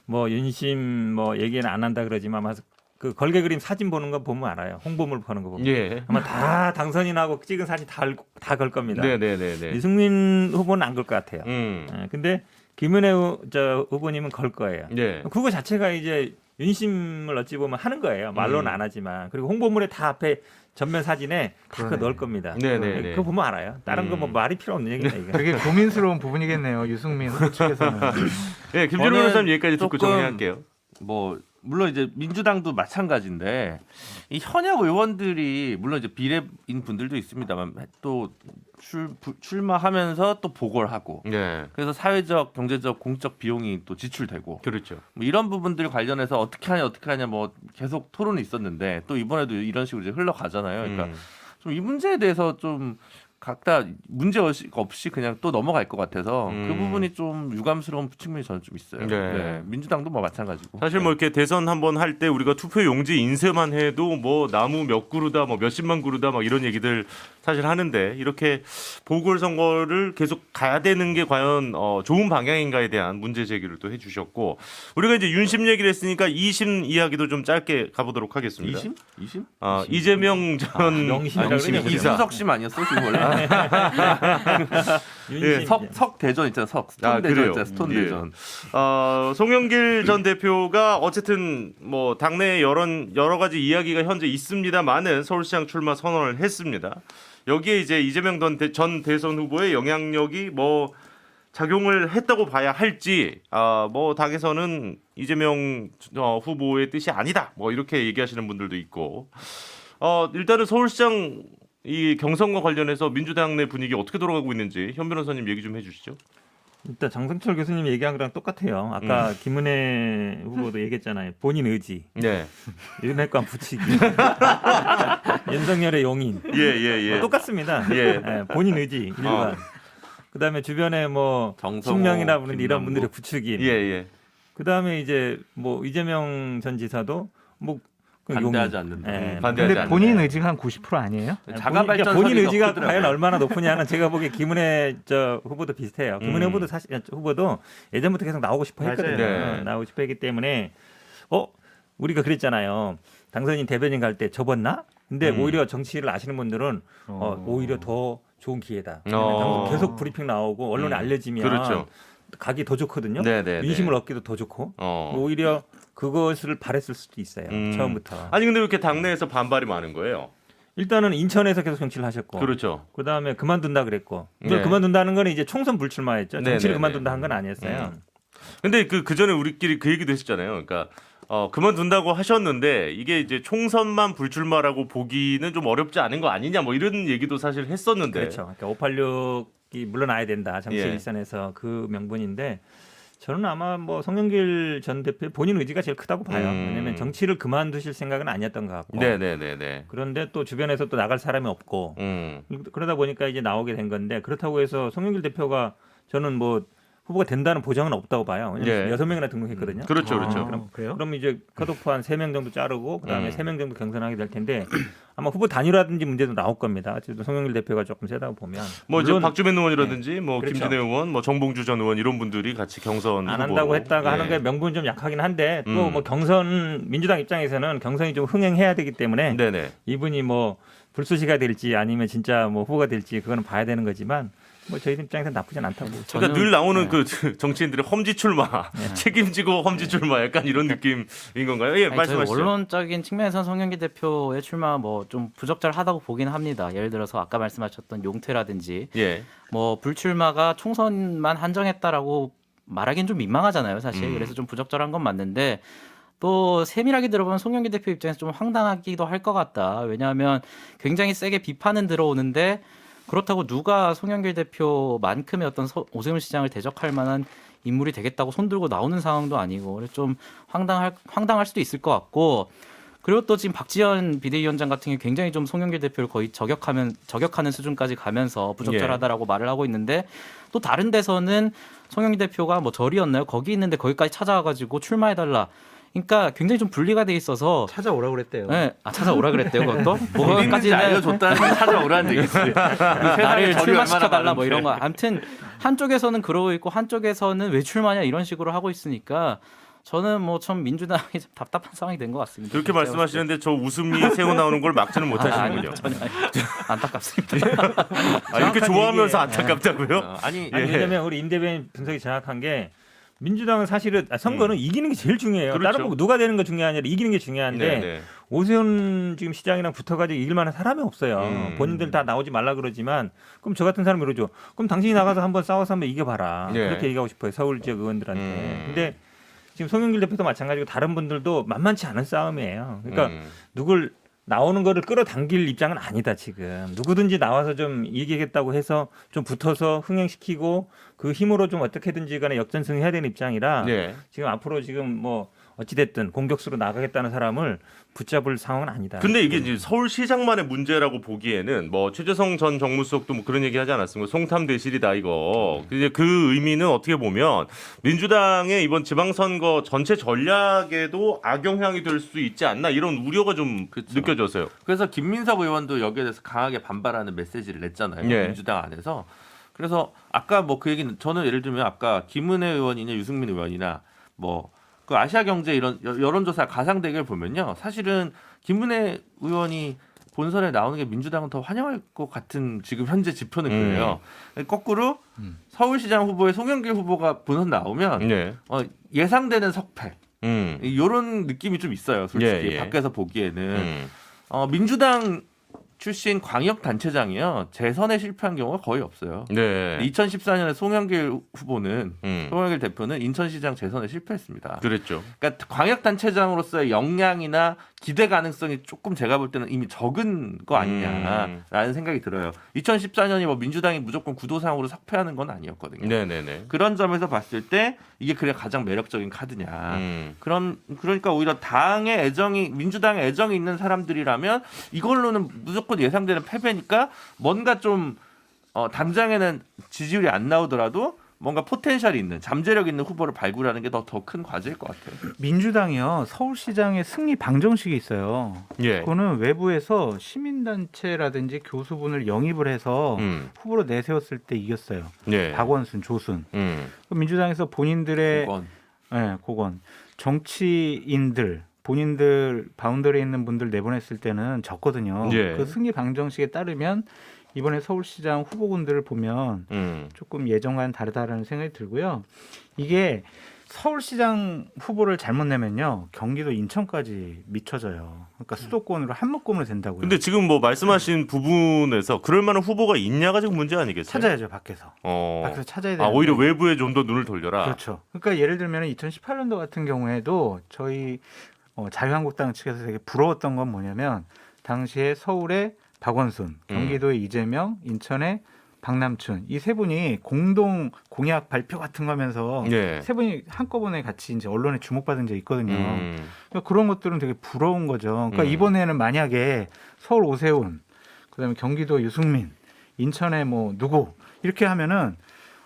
뭐 윤심 뭐 얘기는 안 한다 그러지만 아마 그 걸개 그림 사진 보는 거 보면 알아요. 홍보물 보는 거 보면 예. 아마 다 당선인하고 찍은 사진 다 걸 겁니다. 네네네네. 유승민 후보는 안 걸 것 같아요. 음. 근데 김은혜 후보님은 걸 거예요. 예. 그거 자체가 이제 윤심을 어찌 보면 하는 거예요. 말로는 안 하지만 그리고 홍보물에 다 앞에 전면 사진에 다 그거 넣을 겁니다. 네네네. 그거 보면 알아요. 다른 거 뭐 말이 필요 없는 얘기다 이거. 되게 고민스러운 부분이겠네요. 유승민 후보 측에서는. 예, 김준호 저는 변호사님 얘기까지 듣고 조금 정리할게요. 뭐 물론 이제 민주당도 마찬가지인데 이 현역 의원들이 물론 이제 비례인 분들도 있습니다만 또 출마하면서 또 보궐 하고 예. 그래서 사회적, 경제적, 공적 비용이 또 지출되고 그렇죠. 뭐 이런 부분들 관련해서 어떻게 하냐 뭐 계속 토론이 있었는데 또 이번에도 이런 식으로 이제 흘러가잖아요. 그러니까 좀 이 문제에 대해서 좀 각자 문제 없이 그냥 또 넘어갈 것 같아서 그 부분이 좀 유감스러운 측면이 저는 좀 있어요. 네. 네. 민주당도 뭐 마찬가지고. 사실 뭐 이렇게 대선 한번 할 때 우리가 투표 용지 인쇄만 해도 뭐 나무 몇 그루다 뭐 몇십만 그루다 막 이런 얘기들 사실 하는데 이렇게 보궐선거를 계속 가야 되는 게 과연 좋은 방향인가에 대한 문제 제기를 또 해주셨고 우리가 이제 윤심 얘기를 했으니까 2심 이야기도 좀 짧게 가보도록 하겠습니다. 2심? 이재명 전 명심이라고 명심 그러냐, 이사. 이준석 씨 아니었어 지금 원래? 윤심. 석 대전 있잖아. 스톤 대전 그래요? 있잖아. 스톤 예. 대전. 송영길 전 대표가 어쨌든 뭐 당내 여러 가지 이야기가 현재 있습니다만은 서울시장 출마 선언을 했습니다. 여기에 이제 이재명 전 대선 후보의 영향력이 뭐 작용을 했다고 봐야 할지 뭐 당에서는 이재명 후보의 뜻이 아니다 뭐 이렇게 얘기하시는 분들도 있고 일단은 서울시장 이 경선과 관련해서 민주당 내 분위기 어떻게 돌아가고 있는지 현 변호사님 얘기 좀 해주시죠. 일단 장성철 교수님 얘기한 거랑 똑같아요. 아까 김은혜 후보도 얘기했잖아요. 본인 의지, 네. 윤핵관 부추기, 윤석열의 용인. 예. 똑같습니다. 예. 예, 본인 의지 일반. 그다음에 주변에 뭐 정성호, 신명이나 부르는 이런 김남국. 분들의 부추김. 예. 그다음에 이제 뭐 이재명 전 지사도 뭐 반대하지 용인. 않는다. 예, 반대하지 근데 않는다. 본인 의지가 한 90% 아니에요? 자가 발전 본인 의지가 과연 얼마나 높으냐는 제가 보기에 김은혜 후보도 비슷해요. 김은혜 후보도 사실 후보도 예전부터 계속 나오고 싶어 했거든요. 네. 나오고 싶어 했기 때문에 우리가 그랬잖아요. 당선인 대변인 갈 때 접었나? 근데 오히려 정치를 아시는 분들은 오히려 더 좋은 기회다. 어. 계속 브리핑 나오고 언론에 알려지면 그렇죠. 가기 더 좋거든요. 네네. 민심을 얻기도 더 좋고 오히려 그것을 바랬을 수도 있어요. 처음부터. 아니 근데 왜 이렇게 당내에서 반발이 많은 거예요? 일단은 인천에서 계속 정치를 하셨고 그렇죠. 그다음에 그만둔다 그랬고 네. 그만둔다는 거는 이제 총선 불출마했죠. 정치를 네네네. 그만둔다 한 건 아니었어요. 근데 그 전에 우리끼리 그 얘기도 했었잖아요. 그러니까 그만둔다고 하셨는데 이게 이제 총선만 불출마라고 보기는 좀 어렵지 않은 거 아니냐 뭐 이런 얘기도 사실 했었는데. 그렇죠. 그러니까 586이 물러나야 된다. 정치 예. 일선에서 그 명분인데 저는 아마 뭐 송영길 전 대표 본인 의지가 제일 크다고 봐요. 왜냐하면 정치를 그만두실 생각은 아니었던 것 같고. 네네네네. 그런데 또 주변에서 또 나갈 사람이 없고 그러다 보니까 이제 나오게 된 건데 그렇다고 해서 송영길 대표가 저는 뭐 후보가 된다는 보장은 없다고 봐요. 왜냐하면 예. 6명이나 등록했거든요. 그렇죠, 그렇죠. 그래요? 그럼 이제 컷오프 한 3명 정도 자르고 그다음에 3명 정도 경선하게 될 텐데 아마 후보 단일화든지 문제도 나올 겁니다. 어쨌든 송영길 대표가 조금 세다고 보면 뭐 이제 물론 박주민 의원이라든지 뭐 그렇죠. 김진애 의원, 뭐 정봉주 전 의원 이런 분들이 같이 경선 안 후보로. 한다고 했다가 예. 하는 게 명분이 좀 약하긴 한데 또 뭐 경선 민주당 입장에서는 경선이 좀 흥행해야 되기 때문에 네네. 이분이 뭐 불쏘시가 될지 아니면 진짜 뭐 후보가 될지 그거는 봐야 되는 거지만 뭐 저희 입장에서는 나쁘진 않다고 보죠. 그러니까 늘 나오는 그 정치인들의 험지 출마, 책임지고 험지 출마 약간 이런 느낌인 건가요? 예, 아니, 저희 말씀하시죠. 원론적인 측면에서 송영길 대표의 출마 뭐 좀 부적절하다고 보긴 합니다. 예를 들어서 아까 말씀하셨던 용퇴라든지 예. 뭐 불출마가 총선만 한정했다라고 말하기는 좀 민망하잖아요, 사실. 그래서 좀 부적절한 건 맞는데 또 세밀하게 들어보면 송영길 대표 입장에서 좀 황당하기도 할 것 같다. 왜냐하면 굉장히 세게 비판은 들어오는데 그렇다고 누가 송영길 대표만큼의 어떤 오세훈 시장을 대적할 만한 인물이 되겠다고 손들고 나오는 상황도 아니고 그래서 좀 황당할 수도 있을 것 같고 그리고 또 지금 박지원 비대위원장 같은 경우 굉장히 좀 송영길 대표를 거의 저격하는 수준까지 가면서 부적절하다라고 말을 하고 있는데 또 다른 데서는 송영길 대표가 뭐 절이었나요? 거기 있는데 거기까지 찾아와가지고 출마해달라. 그러니까 굉장히 좀 분리가 돼 있어서 찾아오라 그랬대요. 네, 찾아오라 그랬대요. 그것도 어디인지 뭐가까지는 알려줬다는 게 찾아오라는 얘기지. 나를 출마시켜달라 뭐 이런 거. 아무튼 한쪽에서는 그러고 있고 한쪽에서는 왜 출마냐 이런 식으로 하고 있으니까 저는 뭐 참 민주당이 좀 답답한 상황이 된 것 같습니다. 그렇게 말씀하시는데 저 웃음이 새어 나오는 걸 막지는 못하시는군요. 전혀 안타깝습니다. 이렇게 좋아하면서 얘기해요. 안타깝다고요? 아니 아니, 예. 왜냐면 우리 임 대변인 분석이 정확한 게 민주당은 사실은 선거는 이기는 게 제일 중요해요. 그렇죠. 다른 거 누가 되는 거 중요한 게 아니라 이기는 게 중요한데 네네. 오세훈 지금 시장이랑 붙어가지고 이길 만한 사람이 없어요. 본인들 다 나오지 말라 그러지만 그럼 저 같은 사람이 그러죠. 그럼 당신이 나가서 한번 싸워서 한번 이겨봐라. 네. 그렇게 얘기하고 싶어요. 서울 지역 의원들한테. 근데 지금 송영길 대표도 마찬가지고 다른 분들도 만만치 않은 싸움이에요. 그러니까 누굴 나오는 거를 끌어당길 입장은 아니다 지금. 누구든지 나와서 좀 이기겠다고 해서 좀 붙어서 흥행시키고 그 힘으로 좀 어떻게든지 간에 역전승해야 되는 입장이라 네. 지금 앞으로 지금 뭐 어찌됐든 공격수로 나가겠다는 사람을 붙잡을 상황은 아니다. 근데 이게 이제 서울시장만의 문제라고 보기에는 뭐 최재성 전 정무수석도 뭐 그런 얘기 하지 않았습니까? 송탐 대실이다 이거. 이제 그 의미는 어떻게 보면 민주당의 이번 지방선거 전체 전략에도 악영향이 될 수 있지 않나 이런 우려가 좀 그쵸. 느껴졌어요. 그래서 김민석 의원도 여기에 대해서 강하게 반발하는 메시지를 냈잖아요. 예. 민주당 안에서. 그래서 아까 뭐 그 얘기는 저는 예를 들면 아까 김은혜 의원이나 유승민 의원이나 뭐 그 아시아경제 이런 여론조사 가상 대결 보면요. 사실은 김은혜 의원이 본선에 나오는 게 민주당은 더 환영할 것 같은 지금 현재 지표는 그래요. 거꾸로 서울시장 후보에 송영길 후보가 본선 나오면 네. 예상되는 석패 이런 느낌이 좀 있어요. 솔직히 예, 예. 밖에서 보기에는 민주당 출신 광역 단체장이요 재선에 실패한 경우가 거의 없어요. 네. 2014년에 송영길 후보는 음. 송영길 대표는 인천시장 재선에 실패했습니다. 그랬죠. 그러니까 광역 단체장으로서의 역량이나 기대 가능성이 조금 제가 볼 때는 이미 적은 거 아니냐라는 생각이 들어요. 2014년이 뭐 민주당이 무조건 구도상으로 석패하는 건 아니었거든요. 네네네. 그런 점에서 봤을 때 이게 그래 가장 매력적인 카드냐. 그러니까 오히려 당의 애정이 민주당의 애정이 있는 사람들이라면 이걸로는 무조건 예상되는 패배니까 뭔가 좀 당장에는 지지율이 안 나오더라도 뭔가 포텐셜이 있는 잠재력 있는 후보를 발굴하는 게 더 큰 과제일 것 같아요. 민주당이요 서울시장의 승리 방정식이 있어요. 예. 그거는 외부에서 시민단체라든지 교수분을 영입을 해서 후보로 내세웠을 때 이겼어요. 예. 박원순, 조순. 민주당에서 본인들의 그건 정치인들 본인들 바운더리에 있는 분들 내보냈을 때는 졌거든요. 예. 그 승리 방정식에 따르면 이번에 서울시장 후보군들을 보면 조금 예전과는 다르다라는 생각이 들고요. 이게 서울시장 후보를 잘못 내면요 경기도 인천까지 미쳐져요. 그러니까 수도권으로 한 묶음으로 된다고요. 근데 지금 뭐 말씀하신 부분에서 그럴 만한 후보가 있냐가 지금 문제 아니겠어요? 찾아야죠 밖에서. 밖에서 찾아야 돼요. 오히려 외부에 좀 더 눈을 돌려라. 그렇죠. 그러니까 예를 들면 2018년도 같은 경우에도 저희 자유한국당 측에서 되게 부러웠던 건 뭐냐면 당시에 서울에 박원순, 경기도의 이재명, 인천의 박남춘 이 세 분이 공동 공약 발표 같은 거 하면서 예. 세 분이 한꺼번에 같이 이제 언론에 주목받은 적이 있거든요. 그러니까 그런 것들은 되게 부러운 거죠. 그러니까 이번에는 만약에 서울 오세훈, 그다음에 경기도 유승민, 인천에 뭐 누구 이렇게 하면은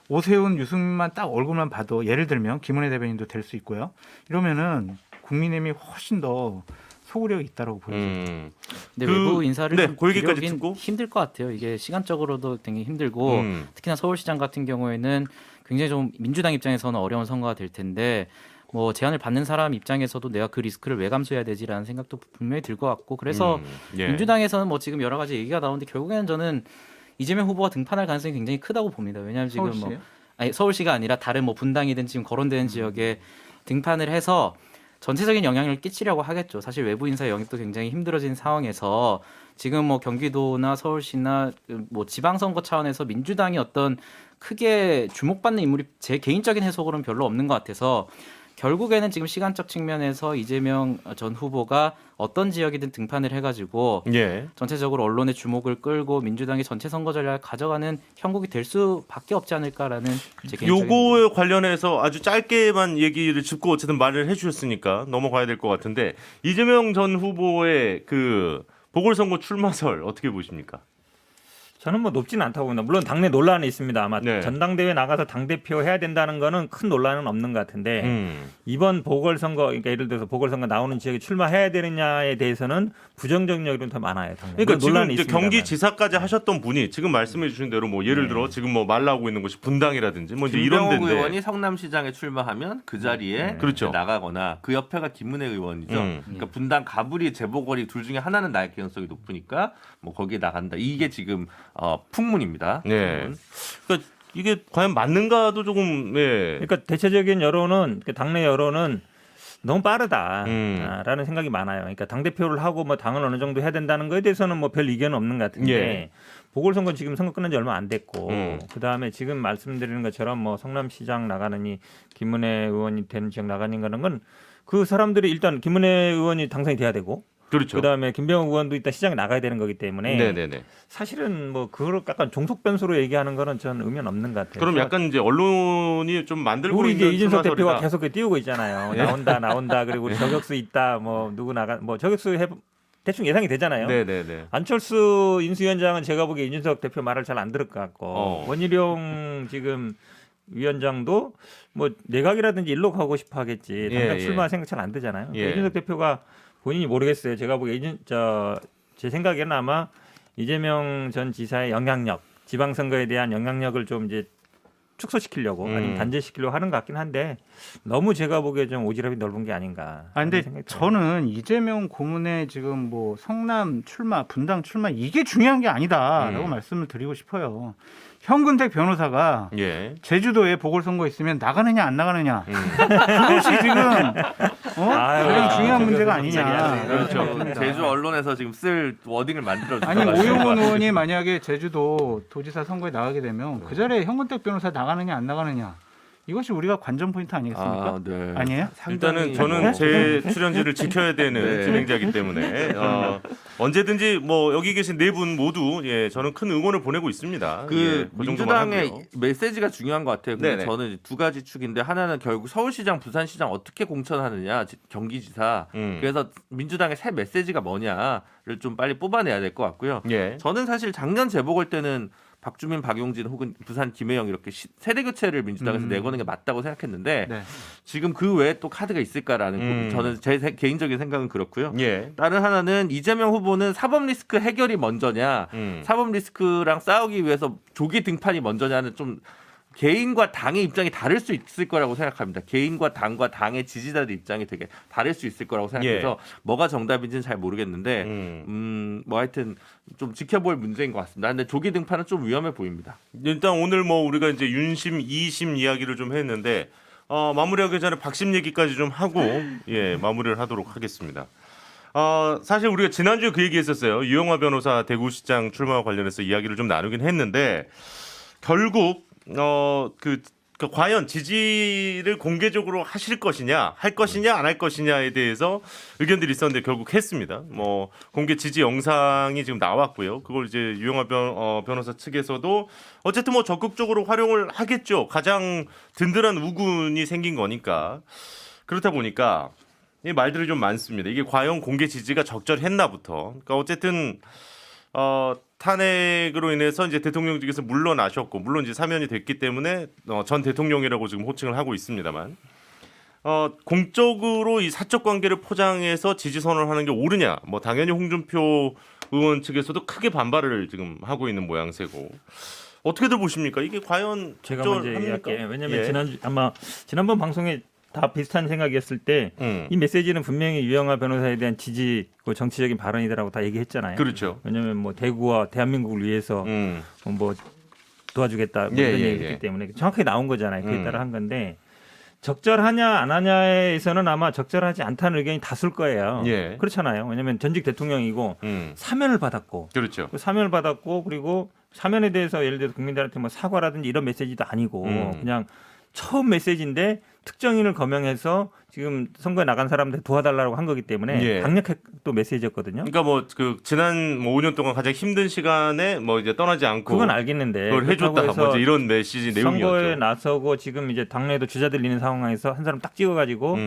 오세훈, 유승민만 딱 얼굴만 봐도 예를 들면 김은혜 대변인도 될 수 있고요. 이러면은 국민의힘이 훨씬 더 소구력이 있다라고 보여져요. 근데 외부 인사를 좀 그 얘기까지 들여오긴 듣고 힘들 것 같아요. 이게 시간적으로도 굉장히 힘들고 특히나 서울시장 같은 경우에는 굉장히 좀 민주당 입장에서는 어려운 선거가 될 텐데 뭐 제안을 받는 사람 입장에서도 내가 그 리스크를 왜 감수해야 되지라는 생각도 분명히 들 것 같고 그래서 예. 민주당에서는 뭐 지금 여러 가지 얘기가 나오는데 결국에는 저는 이재명 후보가 등판할 가능성이 굉장히 크다고 봅니다. 왜냐하면 지금 서울시요? 서울시가 아니라 다른 뭐 분당이든 지금 거론되는 지역에 등판을 해서 전체적인 영향을 끼치려고 하겠죠. 사실 외부 인사 영입도 굉장히 힘들어진 상황에서 지금 뭐 경기도나 서울시나 뭐 지방선거 차원에서 민주당이 어떤 크게 주목받는 인물이 제 개인적인 해석으로는 별로 없는 것 같아서 결국에는 지금 시간적 측면에서 이재명 전 후보가 어떤 지역이든 등판을 해가지고 예. 전체적으로 언론의 주목을 끌고 민주당이 전체 선거 전략을 가져가는 형국이 될 수밖에 없지 않을까라는 제 개인적인 요거에 관련해서 아주 짧게만 얘기를 짚고 어쨌든 말을 해주셨으니까 넘어가야 될 것 같은데 이재명 전 후보의 그 보궐선거 출마설 어떻게 보십니까? 저는 뭐 높지는 않다고 봅니다. 물론 당내 논란이 있습니다. 아마 네. 전당대회 나가서 당대표 해야 된다는 거는 큰 논란은 없는 것 같은데 이번 보궐선거 그러니까 예를 들어서 보궐선거 나오는 지역에 출마해야 되느냐에 대해서는 부정적인 여론이 더 많아요. 당내. 그러니까 지금 논란이 이제 있습니다만. 경기지사까지 하셨던 분이 지금 말씀해 주신 대로 뭐 예를 들어 지금 뭐 말 나오고 있는 곳이 분당이라든지 뭐 이제 이런 김병욱 데인데 의원이 성남시장에 출마하면 그 자리에 그렇죠. 나가거나 그 옆에가 김문혜 의원이죠. 그러니까 분당 가브리 재보궐이 둘 중에 하나는 날 가능성이 높으니까 뭐 거기에 나간다. 이게 지금 풍문입니다. 네. 그러니까 이게 과연 맞는가도 조금 예. 그러니까 대체적인 여론은 당내 여론은 너무 빠르다라는 생각이 많아요. 그러니까 당 대표를 하고 뭐 당을 어느 정도 해야 된다는 거에 대해서는 뭐 별 이견은 없는 것 같은데 예. 보궐선거 지금 선거 끝난 지 얼마 안 됐고 그 다음에 지금 말씀드리는 것처럼 뭐 성남시장 나가느니 김문혜 의원이 되는 지역 나가는 거는 건 그 사람들이 일단 김문혜 의원이 당선이 돼야 되고. 그렇죠. 그다음에 김병욱 의원도 이따 시장에 나가야 되는 거기 때문에 네네네. 사실은 뭐 그걸 약간 종속 변수로 얘기하는 거는 저는 의미는 없는 것 같아요. 그럼 약간 이제 언론이 좀 만들고 우리 이제 있는 이준석 출마설이다. 대표가 계속 띄우고 있잖아요. 나온다 그리고 저격수 있다 뭐 누구 나가 뭐 저격수 대충 예상이 되잖아요. 네네네. 안철수 인수위원장은 제가 보기에 이준석 대표 말을 잘 안 들을 것 같고 원희룡 지금 위원장도 뭐 내각이라든지 일로 가고 싶어 하겠지. 당장 출마 생각 잘 안 되잖아요. 이준석 대표가 본인이 모르겠어요. 제가 보기에 제 생각에는 아마 이재명 전 지사의 영향력, 지방선거에 대한 영향력을 좀 이제 축소시키려고 아니면 단절시키려고 하는 것 같긴 한데 너무 제가 보기에 좀 오지랖이 넓은 게 아닌가. 아 근데 하는 생각이 들어요. 저는 이재명 고문의 지금 뭐 성남 출마, 분당 출마 이게 중요한 게 아니다라고 말씀을 드리고 싶어요. 현근택 변호사가 예. 제주도에 보궐선거 있으면 나가느냐 안 나가느냐 그것이 지금 가장 중요한 문제가 아니냐. 그렇죠. 제주 언론에서 지금 쓸 워딩을 만들어 주셔 아니 오용원 의원이 만약에 제주도 도지사 선거에 나가게 되면 그 자리에 현근택 변호사 나가느냐 안 나가느냐 이것이 우리가 관전 포인트 아니겠습니까? 네. 아니에요? 일단은 저는 제 출연지를 지켜야 되는 네. 진행자이기 때문에 언제든지 뭐 여기 계신 네 분 모두 예 저는 큰 응원을 보내고 있습니다. 그 예, 그 정도만 민주당의 하고요. 메시지가 중요한 것 같아요. 근데 네네. 저는 이제 두 가지 축인데 하나는 결국 서울시장, 부산시장 어떻게 공천하느냐, 경기지사. 그래서 민주당의 새 메시지가 뭐냐를 좀 빨리 뽑아내야 될 것 같고요. 예. 저는 사실 작년 재보궐 때는 박주민, 박용진 혹은 부산 김혜영 이렇게 세대 교체를 민주당에서 내거는 게 맞다고 생각했는데 네. 지금 그 외에 또 카드가 있을까라는 저는 제 개인적인 생각은 그렇고요. 예. 다른 하나는 이재명 후보는 사법 리스크 해결이 먼저냐, 사법 리스크랑 싸우기 위해서 조기 등판이 먼저냐는 좀 개인과 당의 입장이 다를 수 있을 거라고 생각합니다. 개인과 당과 당의 지지자들 입장이 되게 다를 수 있을 거라고 생각해서 뭐가 정답인지는 잘 모르겠는데 뭐 하여튼 좀 지켜볼 문제인 것 같습니다. 근데 조기 등판은 좀 위험해 보입니다. 일단 오늘 뭐 우리가 이제 윤심, 이심 이야기를 좀 했는데 마무리하기 전에 박심 얘기까지 좀 하고 예 마무리를 하도록 하겠습니다. 사실 우리가 지난주에 그 얘기했었어요. 유영하 변호사 대구시장 출마와 관련해서 이야기를 좀 나누긴 했는데 결국 과연 지지를 공개적으로 하실 것이냐, 할 것이냐, 안 할 것이냐에 대해서 의견들이 있었는데 결국 했습니다. 뭐 공개 지지 영상이 지금 나왔고요. 그걸 이제 유영하 변호사 측에서도 어쨌든 뭐 적극적으로 활용을 하겠죠. 가장 든든한 우군이 생긴 거니까. 그렇다 보니까 이 말들이 좀 많습니다. 이게 과연 공개 지지가 적절했나부터. 그러니까 어쨌든 탄핵으로 인해서 이제 대통령직에서 물러나셨고 물론 이제 사면이 됐기 때문에 전 대통령이라고 지금 호칭을 하고 있습니다만 공적으로 이 사적 관계를 포장해서 지지 선언을 하는 게 옳으냐? 뭐 당연히 홍준표 의원 측에서도 크게 반발을 지금 하고 있는 모양새고 어떻게들 보십니까? 이게 과연 제가 먼저 적절합니까? 얘기할게요. 왜냐하면 예. 지난번 방송에 다 비슷한 생각이었을 때 이 메시지는 분명히 유영하 변호사에 대한 지지, 그 정치적인 발언이다라고 다 얘기했잖아요. 그렇죠. 왜냐하면 뭐 대구와 대한민국을 위해서 뭐 도와주겠다 뭐 이런 얘기했기 때문에 정확하게 나온 거잖아요. 그에 따라 한 건데 적절하냐 안 하냐에서는 아마 적절하지 않다는 의견이 다수일 거예요. 예. 그렇잖아요. 왜냐하면 전직 대통령이고 사면을 받았고 그렇죠. 그 사면을 받았고 그리고 사면에 대해서 예를 들어서 국민들한테 뭐 사과라든지 이런 메시지도 아니고 그냥 처음 메시지인데 특정인을 거명해서 지금 선거에 나간 사람들 도와달라고 한 거기 때문에 예. 강력한 또 메시지였거든요. 그러니까 뭐 그 지난 뭐 5년 동안 가장 힘든 시간에 뭐 이제 떠나지 않고 그건 알겠는데 그걸 해줬다. 그렇다고 뭐 해서 이제 이런 메시지 내용이었죠. 선거에 나서고 지금 이제 당내에도 주자들 있는 상황에서 한 사람 딱 찍어가지고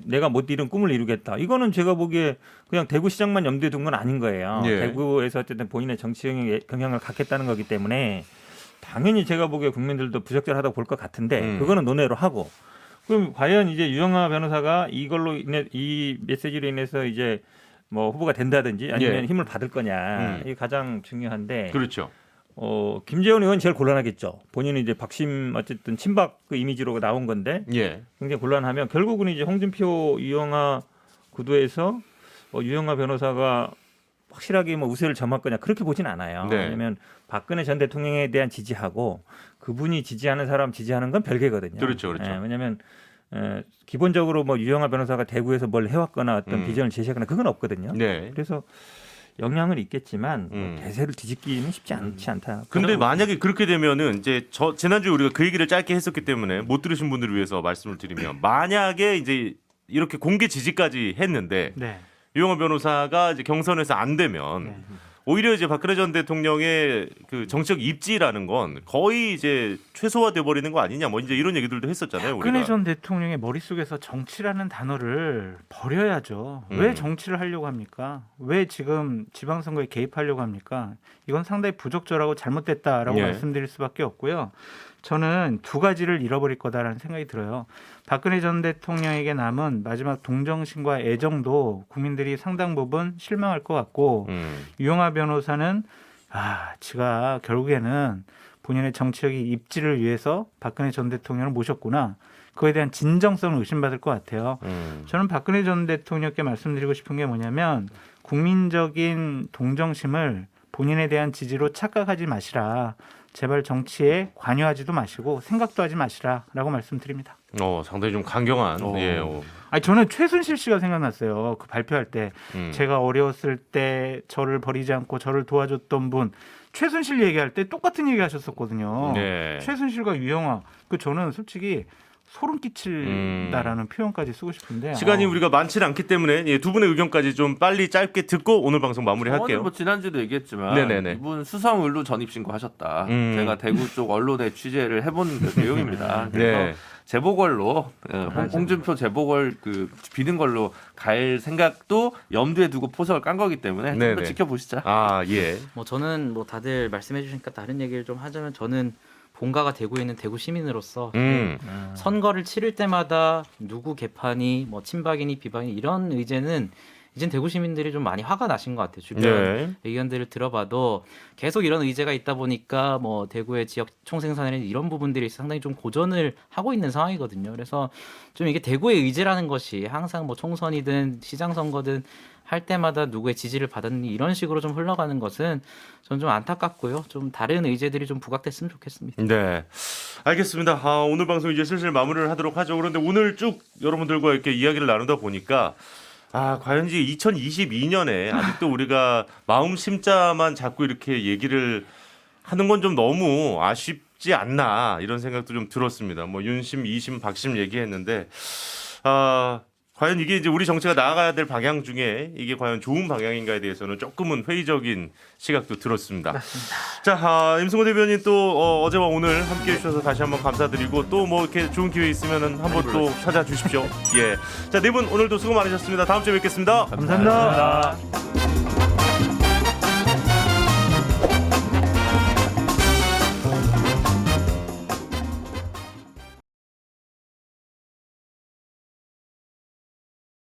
내가 못 이룬 꿈을 이루겠다. 이거는 제가 보기에 그냥 대구시장만 염두에 둔 건 아닌 거예요. 예. 대구에서 어쨌든 본인의 정치 경향을 갖겠다는 거기 때문에 당연히 제가 보기에 국민들도 부적절하다고 볼 것 같은데 그거는 논외로 하고 그럼 과연 이제 유영하 변호사가 이걸로 인해 이 메시지로 인해서 이제 뭐 후보가 된다든지 아니면 예. 힘을 받을 거냐 이게 가장 중요한데 그렇죠. 김재원 의원 제일 곤란하겠죠. 본인은 이제 박심 어쨌든 친박 그 이미지로 나온 건데 예. 굉장히 곤란하면 결국은 이제 홍준표 유영하 구도에서 유영하 변호사가 확실하게 뭐 우세를 점할 거냐 그렇게 보진 않아요. 네. 왜냐하면 박근혜 전 대통령에 대한 지지하고 그분이 지지하는 사람 지지하는 건 별개거든요. 그렇죠, 그렇죠. 왜냐하면 기본적으로 뭐 유영하 변호사가 대구에서 뭘 해왔거나 어떤 비전을 제시하거나 그건 없거든요. 네. 그래서 영향은 있겠지만 대세를 뒤집기는 쉽지 않지 않다. 근데 만약에 그렇게 되면은 이제 지난주에 우리가 그 얘기를 짧게 했었기 때문에 못 들으신 분들을 위해서 말씀을 드리면 만약에 이제 이렇게 공개 지지까지 했는데 네. 유영하 변호사가 이제 경선에서 안 되면 오히려 이제 박근혜 전 대통령의 그 정치적 입지라는 건 거의 이제 최소화돼 버리는 거 아니냐 뭐 이제 이런 얘기들도 했었잖아요. 박근혜 우리가. 전 대통령의 머릿속에서 정치라는 단어를 버려야죠. 왜 정치를 하려고 합니까? 왜 지금 지방선거에 개입하려고 합니까? 이건 상당히 부적절하고 잘못됐다라고 예. 말씀드릴 수밖에 없고요. 저는 두 가지를 잃어버릴 거다라는 생각이 들어요. 박근혜 전 대통령에게 남은 마지막 동정심과 애정도 국민들이 상당 부분 실망할 것 같고 유영하 변호사는 지가 결국에는 본인의 정치적인 입지를 위해서 박근혜 전 대통령을 모셨구나. 그거에 대한 진정성을 의심받을 것 같아요. 저는 박근혜 전 대통령께 말씀드리고 싶은 게 뭐냐면 국민적인 동정심을 본인에 대한 지지로 착각하지 마시라. 제발 정치에 관여하지도 마시고 생각도 하지 마시라라고 말씀드립니다. 상당히 좀 강경한. 예. 아니 저는 최순실 씨가 생각났어요. 그 발표할 때 제가 어려웠을 때 저를 버리지 않고 저를 도와줬던 분 최순실 얘기할 때 똑같은 얘기 하셨었거든요. 네. 최순실과 유영아 그 저는 솔직히 소름 끼친다라는 표현까지 쓰고 싶은데 시간이 우리가 많지는 않기 때문에 예, 두 분의 의견까지 좀 빨리 짧게 듣고 오늘 방송 마무리할게요. 뭐 지난주도 얘기했지만 네네네. 이분 수성 의료 전입 신고하셨다. 음. 제가 대구 쪽 언론에 취재를 해본 그 내용입니다. 그래서 네. 재보궐로 홍준표 재보궐 그 비는 걸로 갈 생각도 염두에 두고 포석을 깐 거기 때문에 좀 네네. 더 지켜보시자. 아 예. 뭐 저는 뭐 다들 말씀해 주시니까 다른 얘기를 좀 하자면 저는 본가가 대구에 있는 대구 시민으로서 선거를 치를 때마다 누구 개판이 뭐 친박이니 비박이니 이런 의제는 이젠 대구 시민들이 좀 많이 화가 나신 것 같아요. 주변 네. 의견들을 들어봐도 계속 이런 의제가 있다 보니까 뭐 대구의 지역 총생산이나 이런 부분들이 상당히 좀 고전을 하고 있는 상황이거든요. 그래서 좀 이게 대구의 의제라는 것이 항상 뭐 총선이든 시장 선거든 할 때마다 누구의 지지를 받았니 이런 식으로 좀 흘러가는 것은 저는 좀 안타깝고요. 좀 다른 의제들이 좀 부각됐으면 좋겠습니다. 네. 알겠습니다. 오늘 방송 이제 슬슬 마무리를 하도록 하죠. 그런데 오늘 쭉 여러분들과 이렇게 이야기를 나누다 보니까 과연 이제 2022년에 아직도 우리가 마음 심자만 자꾸 이렇게 얘기를 하는 건 좀 너무 아쉽지 않나 이런 생각도 좀 들었습니다. 뭐 윤심, 이심, 박심 얘기했는데 과연 이게 이제 우리 정치가 나아가야 될 방향 중에 이게 과연 좋은 방향인가에 대해서는 조금은 회의적인 시각도 들었습니다. 맞습니다. 자, 임승호 대변인 또 어제와 오늘 함께해 주셔서 다시 한번 감사드리고 또 뭐 이렇게 좋은 기회 있으면은 한번 또 찾아주십시오. 예, 자, 네 분 오늘도 수고 많으셨습니다. 다음 주에 뵙겠습니다. 감사합니다.